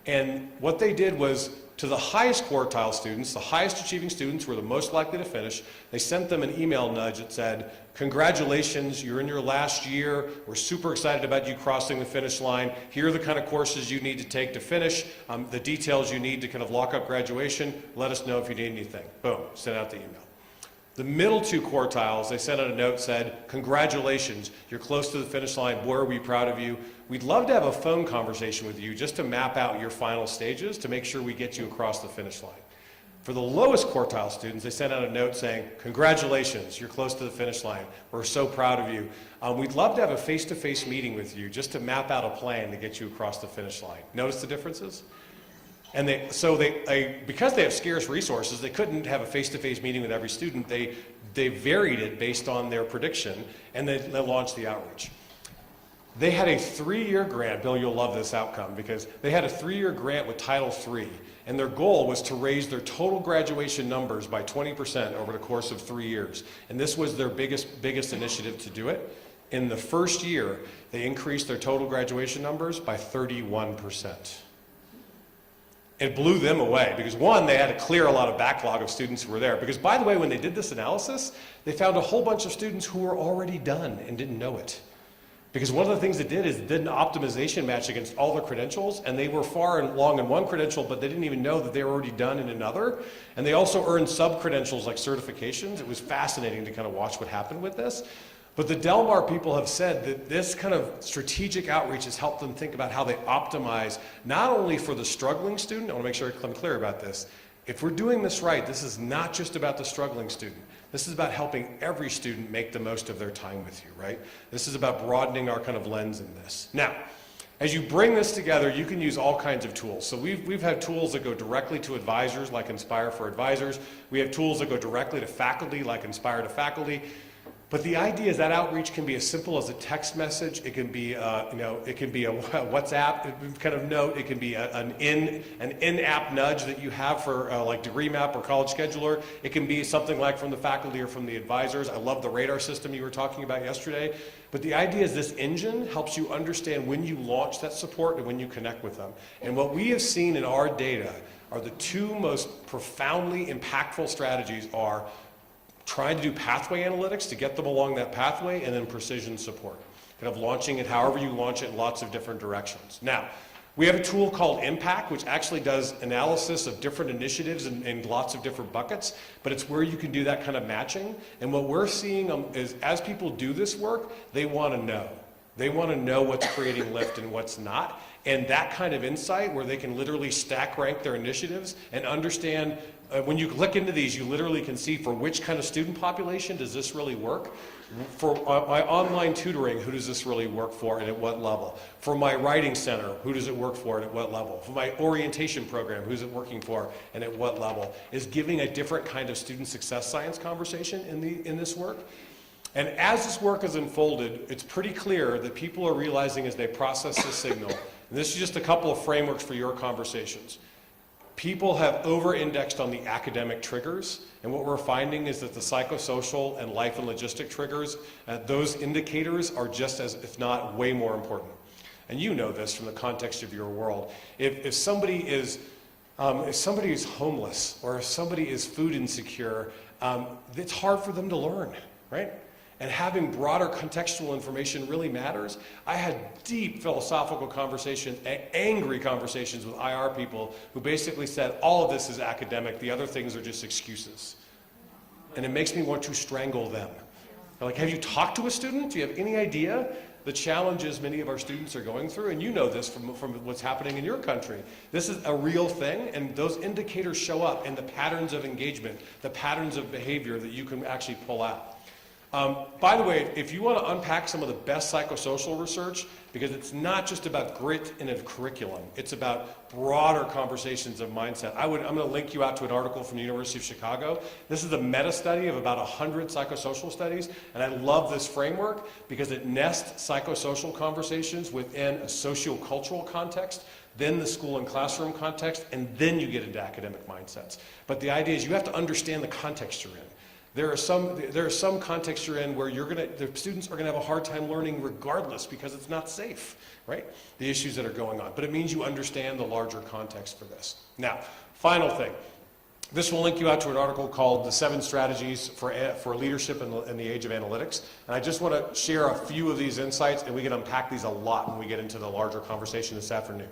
And what they did was, to the highest quartile students, the highest achieving students who were the most likely to finish, they sent them an email nudge that said, congratulations, you're in your last year, we're super excited about you crossing the finish line, here are the kind of courses you need to take to finish, the details you need to kind of lock up graduation, let us know if you need anything. Boom, sent out the email. The middle two quartiles, they sent out a note, said, congratulations, you're close to the finish line, boy, are we proud of you. We'd love to have a phone conversation with you just to map out your final stages to make sure we get you across the finish line. For the lowest quartile students, they sent out a note saying, congratulations, you're close to the finish line. We're so proud of you. We'd love to have a face-to-face meeting with you just to map out a plan to get you across the finish line. Notice the differences? And because they have scarce resources, they couldn't have a face-to-face meeting with every student. They varied it based on their prediction, and they launched the outreach. They had a 3-year grant. Bill, you'll love this outcome, because they had a 3-year grant with Title III, and their goal was to raise their total graduation numbers by 20% over the course of 3 years. And this was their biggest initiative to do it. In the first year, they increased their total graduation numbers by 31%. It blew them away because, one, they had to clear a lot of backlog of students who were there. Because, by the way, when they did this analysis, they found a whole bunch of students who were already done and didn't know it. Because one of the things they did is did an optimization match against all their credentials, and they were far along in one credential, but they didn't even know that they were already done in another. And they also earned sub-credentials like certifications. It was fascinating to kind of watch what happened with this. But the Del Mar people have said that this kind of strategic outreach has helped them think about how they optimize, not only for the struggling student, I want to make sure I'm clear about this. If we're doing this right, this is not just about the struggling student. This is about helping every student make the most of their time with you, right? This is about broadening our kind of lens in this. Now, as you bring this together, you can use all kinds of tools. So we've had tools that go directly to advisors, like Inspire for Advisors. We have tools that go directly to faculty, like Inspire to Faculty. But the idea is that outreach can be as simple as a text message. It can be, it can be a WhatsApp kind of note. It can be an in-app nudge that you have for like Degree Map or College Scheduler. It can be something like from the faculty or from the advisors. I love the radar system you were talking about yesterday. But the idea is this engine helps you understand when you launch that support and when you connect with them. And what we have seen in our data are the two most profoundly impactful strategies are trying to do pathway analytics to get them along that pathway, and then precision support. Kind of launching it however you launch it in lots of different directions. Now, we have a tool called Impact, which actually does analysis of different initiatives in lots of different buckets, but it's where you can do that kind of matching. And what we're seeing is as people do this work, they want to know. They want to know what's creating lift and what's not. And that kind of insight where they can literally stack rank their initiatives and understand when you click into these, you literally can see for which kind of student population does this really work. For my online tutoring, who does this really work for and at what level? For my writing center, who does it work for and at what level? For my orientation program, who's it working for and at what level? Is giving a different kind of student success science conversation in this work. And as this work is unfolded, it's pretty clear that people are realizing as they process this signal, and this is just a couple of frameworks for your conversations. People have over-indexed on the academic triggers, and what we're finding is that the psychosocial and life and logistic triggers, those indicators are just as, if not way more important. And you know this from the context of your world. If somebody is homeless, or if somebody is food insecure, it's hard for them to learn, right? And having broader contextual information really matters. I had deep philosophical conversations, angry conversations with IR people who basically said, all of this is academic, the other things are just excuses. And it makes me want to strangle them. They're like, have you talked to a student? Do you have any idea the challenges many of our students are going through? And you know this from what's happening in your country. This is a real thing, and those indicators show up in the patterns of engagement, the patterns of behavior that you can actually pull out. By the way, if you want to unpack some of the best psychosocial research, because it's not just about grit in a curriculum, it's about broader conversations of mindset. I'm going to link you out to an article from the University of Chicago. This is a meta-study of about 100 psychosocial studies, and I love this framework because it nests psychosocial conversations within a socio-cultural context, then the school and classroom context, and then you get into academic mindsets. But the idea is you have to understand the context you're in. There are some contexts you're in where the students are going to have a hard time learning regardless because it's not safe, right? The issues that are going on. But it means you understand the larger context for this. Now, final thing. This will link you out to an article called The 7 Strategies for Leadership in the Age of Analytics. And I just want to share a few of these insights, and we can unpack these a lot when we get into the larger conversation this afternoon.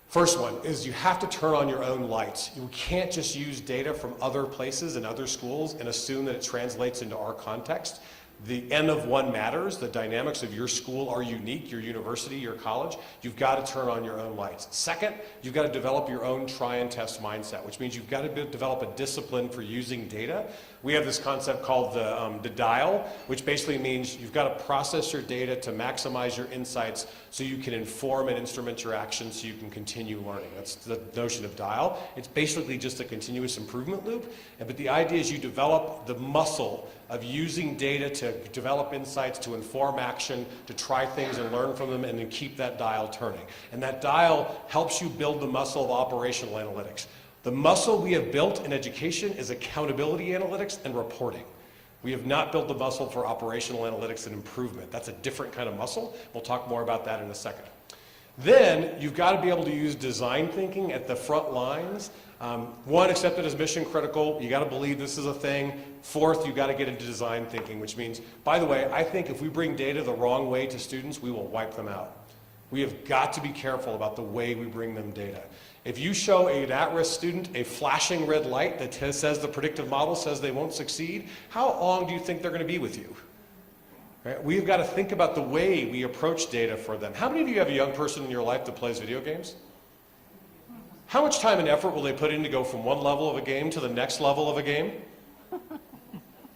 First one is you have to turn on your own lights. You can't just use data from other places and other schools and assume that it translates into our context. The N of one matters. The dynamics of your school are unique, your university, your college. You've got to turn on your own lights. Second, you've got to develop your own try and test mindset, which means you've got to develop a discipline for using data. We have this concept called the dial, which basically means you've got to process your data to maximize your insights so you can inform and instrument your actions so you can continue learning. That's the notion of dial. It's basically just a continuous improvement loop. But the idea is you develop the muscle of using data to develop insights, to inform action, to try things and learn from them, and then keep that dial turning. And that dial helps you build the muscle of operational analytics. The muscle we have built in education is accountability analytics and reporting. We have not built the muscle for operational analytics and improvement. That's a different kind of muscle. We'll talk more about that in a second. Then you've got to be able to use design thinking at the front lines. One, accept it as mission critical. You got to believe this is a thing. Fourth, you've got to get into design thinking, which means, by the way, I think if we bring data the wrong way to students, we will wipe them out. We have got to be careful about the way we bring them data. If you show an at-risk student a flashing red light that says the predictive model says they won't succeed, how long do you think they're going to be with you? Right? We've got to think about the way we approach data for them. How many of you have a young person in your life that plays video games? How much time and effort will they put in to go from one level of a game to the next level of a game?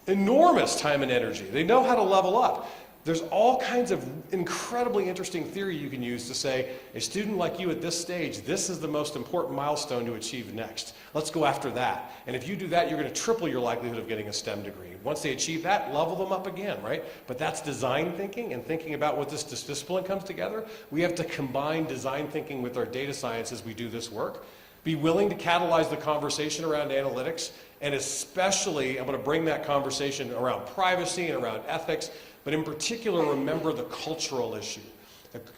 Enormous time and energy. They know how to level up. There's all kinds of incredibly interesting theory you can use to say, a student like you at this stage, this is the most important milestone to achieve next. Let's go after that. And if you do that, you're going to triple your likelihood of getting a STEM degree. Once they achieve that, level them up again, right? But that's design thinking and thinking about what this discipline comes together. We have to combine design thinking with our data science as we do this work. Be willing to catalyze the conversation around analytics, and especially, I'm going to bring that conversation around privacy and around ethics, but in particular, remember the cultural issue.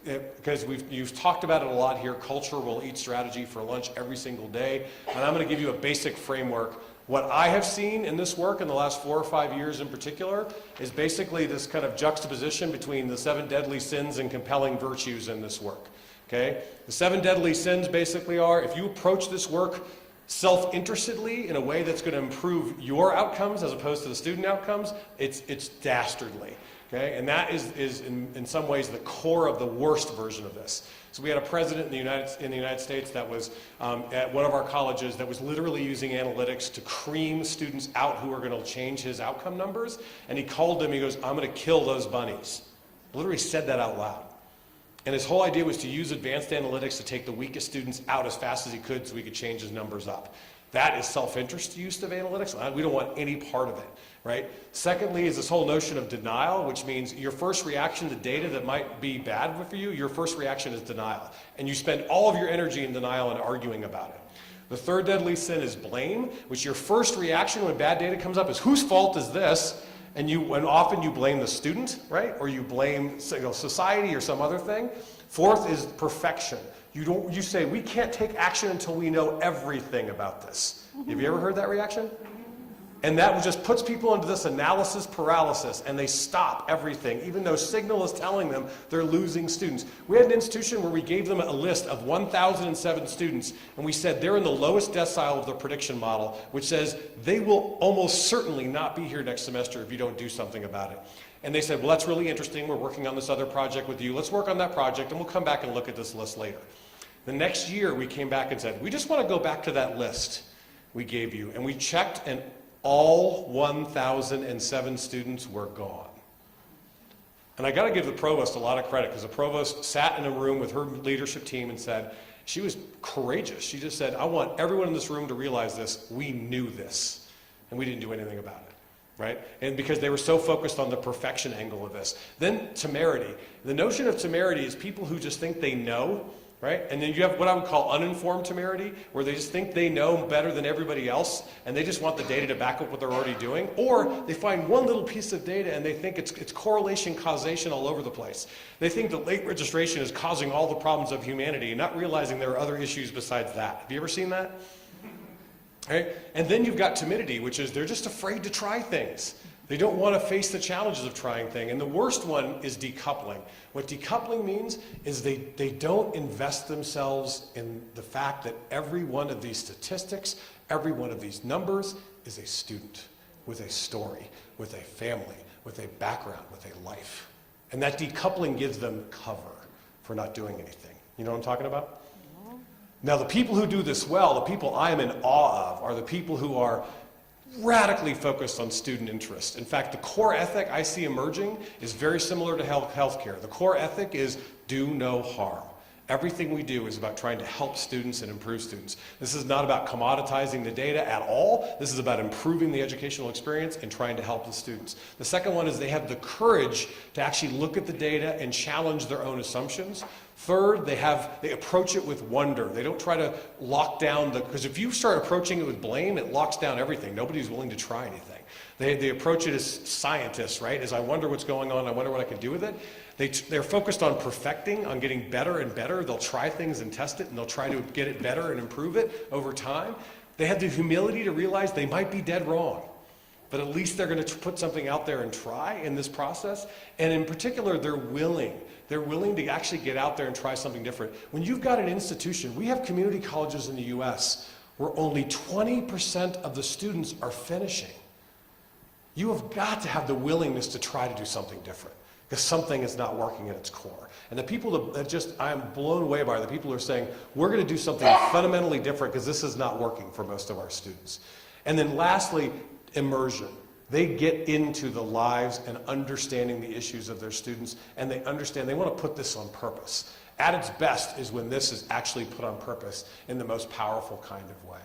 Because you've talked about it a lot here. Culture will eat strategy for lunch every single day. And I'm going to give you a basic framework. What I have seen in this work in the last 4 or 5 years in particular is basically this kind of juxtaposition between the 7 deadly sins and compelling virtues in this work. Okay? The 7 deadly sins basically are, if you approach this work self-interestedly in a way that's going to improve your outcomes as opposed to the student outcomes, it's dastardly. Okay? And that is in some ways the core of the worst version of this. So we had a president in the United States that was at one of our colleges that was literally using analytics to cream students out who are going to change his outcome numbers. And he called them, he goes, I'm going to kill those bunnies. Literally said that out loud. And his whole idea was to use advanced analytics to take the weakest students out as fast as he could so he could change his numbers up. That is self-interest use of analytics. We don't want any part of it, right? Secondly is this whole notion of denial, which means your first reaction to data that might be bad for you, your first reaction is denial. And you spend all of your energy in denial and arguing about it. The third deadly sin is blame, which your first reaction when bad data comes up is, whose fault is this? And often you blame the student, right? Or you blame society or some other thing. Fourth is perfection. You say, we can't take action until we know everything about this. Have you ever heard that reaction? And that just puts people into this analysis paralysis, and they stop everything, even though Signal is telling them they're losing students. We had an institution where we gave them a list of 1,007 students, and we said they're in the lowest decile of the prediction model, which says they will almost certainly not be here next semester if you don't do something about it. And they said, well, that's really interesting. We're working on this other project with you. Let's work on that project, and we'll come back and look at this list later. The next year, we came back and said, we just want to go back to that list we gave you. And we checked, and all 1,007 students were gone. And I got to give the provost a lot of credit, because the provost sat in a room with her leadership team and said, she was courageous. She just said, I want everyone in this room to realize this. We knew this, and we didn't do anything about it, right? And because they were so focused on the perfection angle of this. Then temerity. The notion of temerity is people who just think they know, right? And then you have what I would call uninformed temerity, where they just think they know better than everybody else, and they just want the data to back up what they're already doing. Or they find one little piece of data and they think it's correlation, causation all over the place. They think that late registration is causing all the problems of humanity, and not realizing there are other issues besides that. Have you ever seen that? Right? And then you've got timidity, which is they're just afraid to try things. They don't want to face the challenges of trying things. And the worst one is decoupling. What decoupling means is they don't invest themselves in the fact that every one of these statistics, every one of these numbers is a student with a story, with a family, with a background, with a life. And that decoupling gives them cover for not doing anything. You know what I'm talking about? Now, the people who do this well, the people I am in awe of, are the people who are radically focused on student interest. In fact, the core ethic I see emerging is very similar to healthcare. The core ethic is do no harm. Everything we do is about trying to help students and improve students. This is not about commoditizing the data at all. This is about improving the educational experience and trying to help the students. The second one is they have the courage to actually look at the data and challenge their own assumptions. Third, they approach it with wonder. They don't try to lock down because if you start approaching it with blame, it locks down everything. Nobody's willing to try anything. They approach it as scientists, right? As I wonder what's going on, I wonder what I can do with it. They're focused on perfecting, on getting better and better. They'll try things and test it, and they'll try to get it better and improve it over time. They have the humility to realize they might be dead wrong, but at least they're going to put something out there and try in this process. And in particular, they're willing. They're willing to actually get out there and try something different. When you've got an institution, we have community colleges in the US where only 20% of the students are finishing. You have got to have the willingness to try to do something different, because something is not working at its core. And the people that just, I'm blown away by are the people who are saying, we're going to do something fundamentally different because this is not working for most of our students. And then lastly, immersion. They get into the lives and understanding the issues of their students, and they understand they want to put this on purpose. At its best is when this is actually put on purpose in the most powerful kind of way.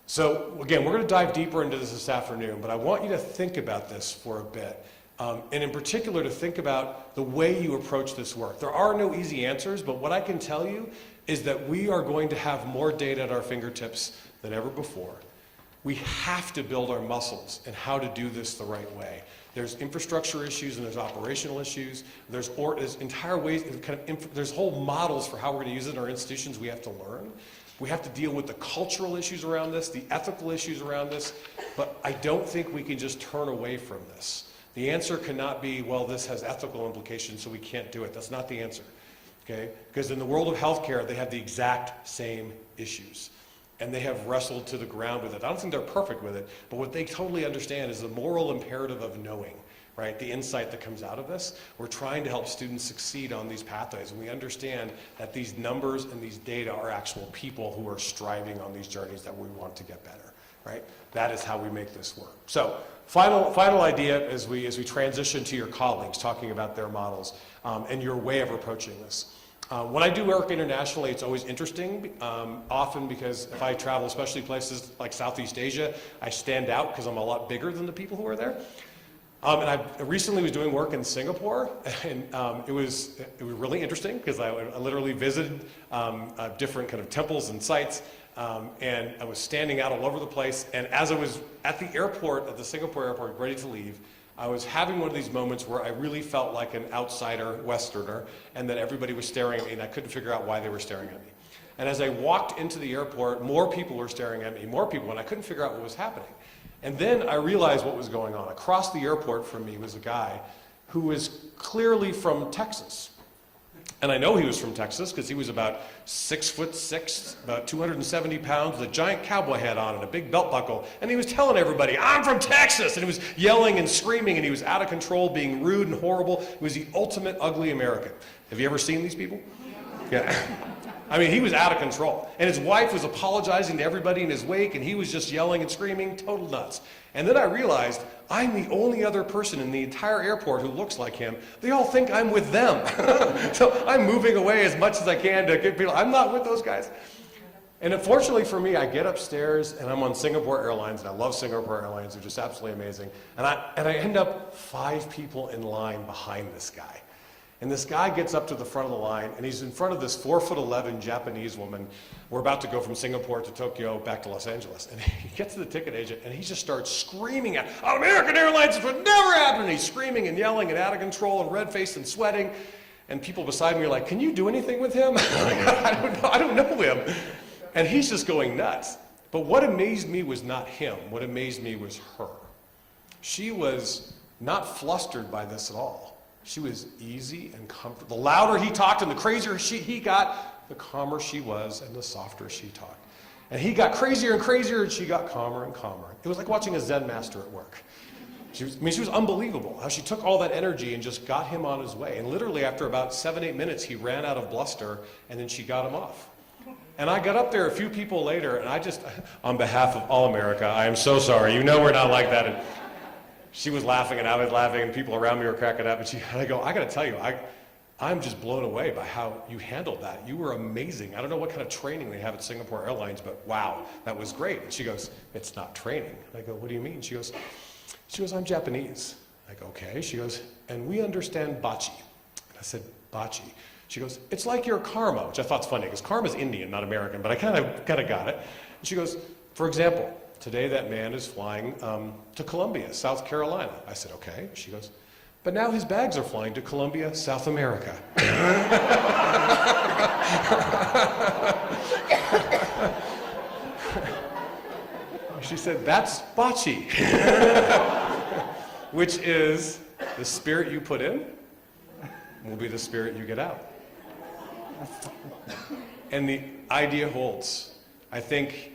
So again, we're going to dive deeper into this afternoon, but I want you to think about this for a bit. And in particular, to think about the way you approach this work. There are no easy answers, but what I can tell you is that we are going to have more data at our fingertips than ever before. We have to build our muscles in how to do this the right way. There's infrastructure issues and there's operational issues. There's entire ways, there's whole models for how we're going to use it in our institutions we have to learn. We have to deal with the cultural issues around this, the ethical issues around this, but I don't think we can just turn away from this. The answer cannot be, well, this has ethical implications, so we can't do it. That's not the answer, okay? Because in the world of healthcare, they have the exact same issues, and they have wrestled to the ground with it. I don't think they're perfect with it, but what they totally understand is the moral imperative of knowing, right? The insight that comes out of this. We're trying to help students succeed on these pathways, and we understand that these numbers and these data are actual people who are striving on these journeys that we want to get better, right? That is how we make this work. So, final idea as we transition to your colleagues, talking about their models and your way of approaching this. When I do work internationally, it's always interesting, often because if I travel, especially places like Southeast Asia, I stand out because I'm a lot bigger than the people who are there. And I recently was doing work in Singapore, and it was really interesting because I literally visited different kind of temples and sites, and I was standing out all over the place. And as I was at the airport, at the Singapore airport, ready to leave, I was having one of these moments where I really felt like an outsider Westerner, and that everybody was staring at me, and I couldn't figure out why they were staring at me. And as I walked into the airport, more people were staring at me, more people, and I couldn't figure out what was happening. And then I realized what was going on. Across the airport from me was a guy who was clearly from Texas. And I know he was from Texas because he was about 6'6", about 270 pounds, with a giant cowboy hat on and a big belt buckle. And he was telling everybody, I'm from Texas! And he was yelling and screaming, and he was out of control, being rude and horrible. He was the ultimate ugly American. Have you ever seen these people? Yeah. I mean, he was out of control. And his wife was apologizing to everybody in his wake, and he was just yelling and screaming, total nuts. And then I realized I'm the only other person in the entire airport who looks like him. They all think I'm with them. So I'm moving away as much as I can to get people, I'm not with those guys. And unfortunately for me, I get upstairs and I'm on Singapore Airlines, and I love Singapore Airlines, they're just absolutely amazing. And I end up 5 people in line behind this guy. And this guy gets up to the front of the line, and he's in front of this 4'11" Japanese woman. We're about to go from Singapore to Tokyo back to Los Angeles. And he gets to the ticket agent, and he just starts screaming at, "On American Airlines, this would never happen!" And he's screaming and yelling and out of control and red-faced and sweating. And people beside me are like, "Can you do anything with him?" I don't know him. And he's just going nuts. But what amazed me was not him. What amazed me was her. She was not flustered by this at all. She was easy and comfortable. The louder he talked and the crazier he got, the calmer she was and the softer she talked. And he got crazier and crazier, and she got calmer and calmer. It was like watching a Zen master at work. She was unbelievable how she took all that energy and just got him on his way. And literally after about 7-8 minutes, he ran out of bluster, and then she got him off. And I got up there a few people later, and I just, on behalf of all America, I am so sorry. You know we're not like that. And she was laughing, and I was laughing, and people around me were cracking up. And I go, I got to tell you, I'm just blown away by how you handled that. You were amazing. I don't know what kind of training they have at Singapore Airlines, but wow, that was great. And she goes, "It's not training." And I go, "What do you mean?" She goes, "I'm Japanese." I go, "Okay." She goes, "And we understand bachi." And I said, "Bachi." She goes, "It's like your karma," which I thought's funny because karma's Indian, not American, but I kind of got it. And she goes, "For example, today that man is flying to Columbia, South Carolina." I said, "Okay." She goes, "But now his bags are flying to Columbia, South America." She said, "That's bachi," which is the spirit you put in will be the spirit you get out. And the idea holds. I think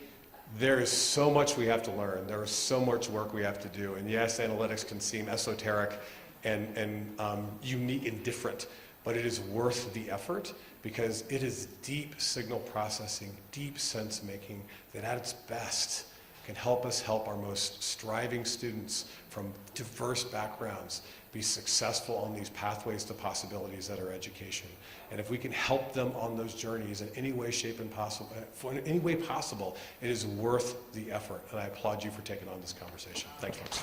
there is so much we have to learn. There is so much work we have to do. And yes, analytics can seem esoteric and unique and different, but it is worth the effort because it is deep signal processing, deep sense making that at its best can help us help our most striving students from diverse backgrounds be successful on these pathways to possibilities that are education. And if we can help them on those journeys in any way, shape, and possible, in any way possible, it is worth the effort. And I applaud you for taking on this conversation. Thanks, folks.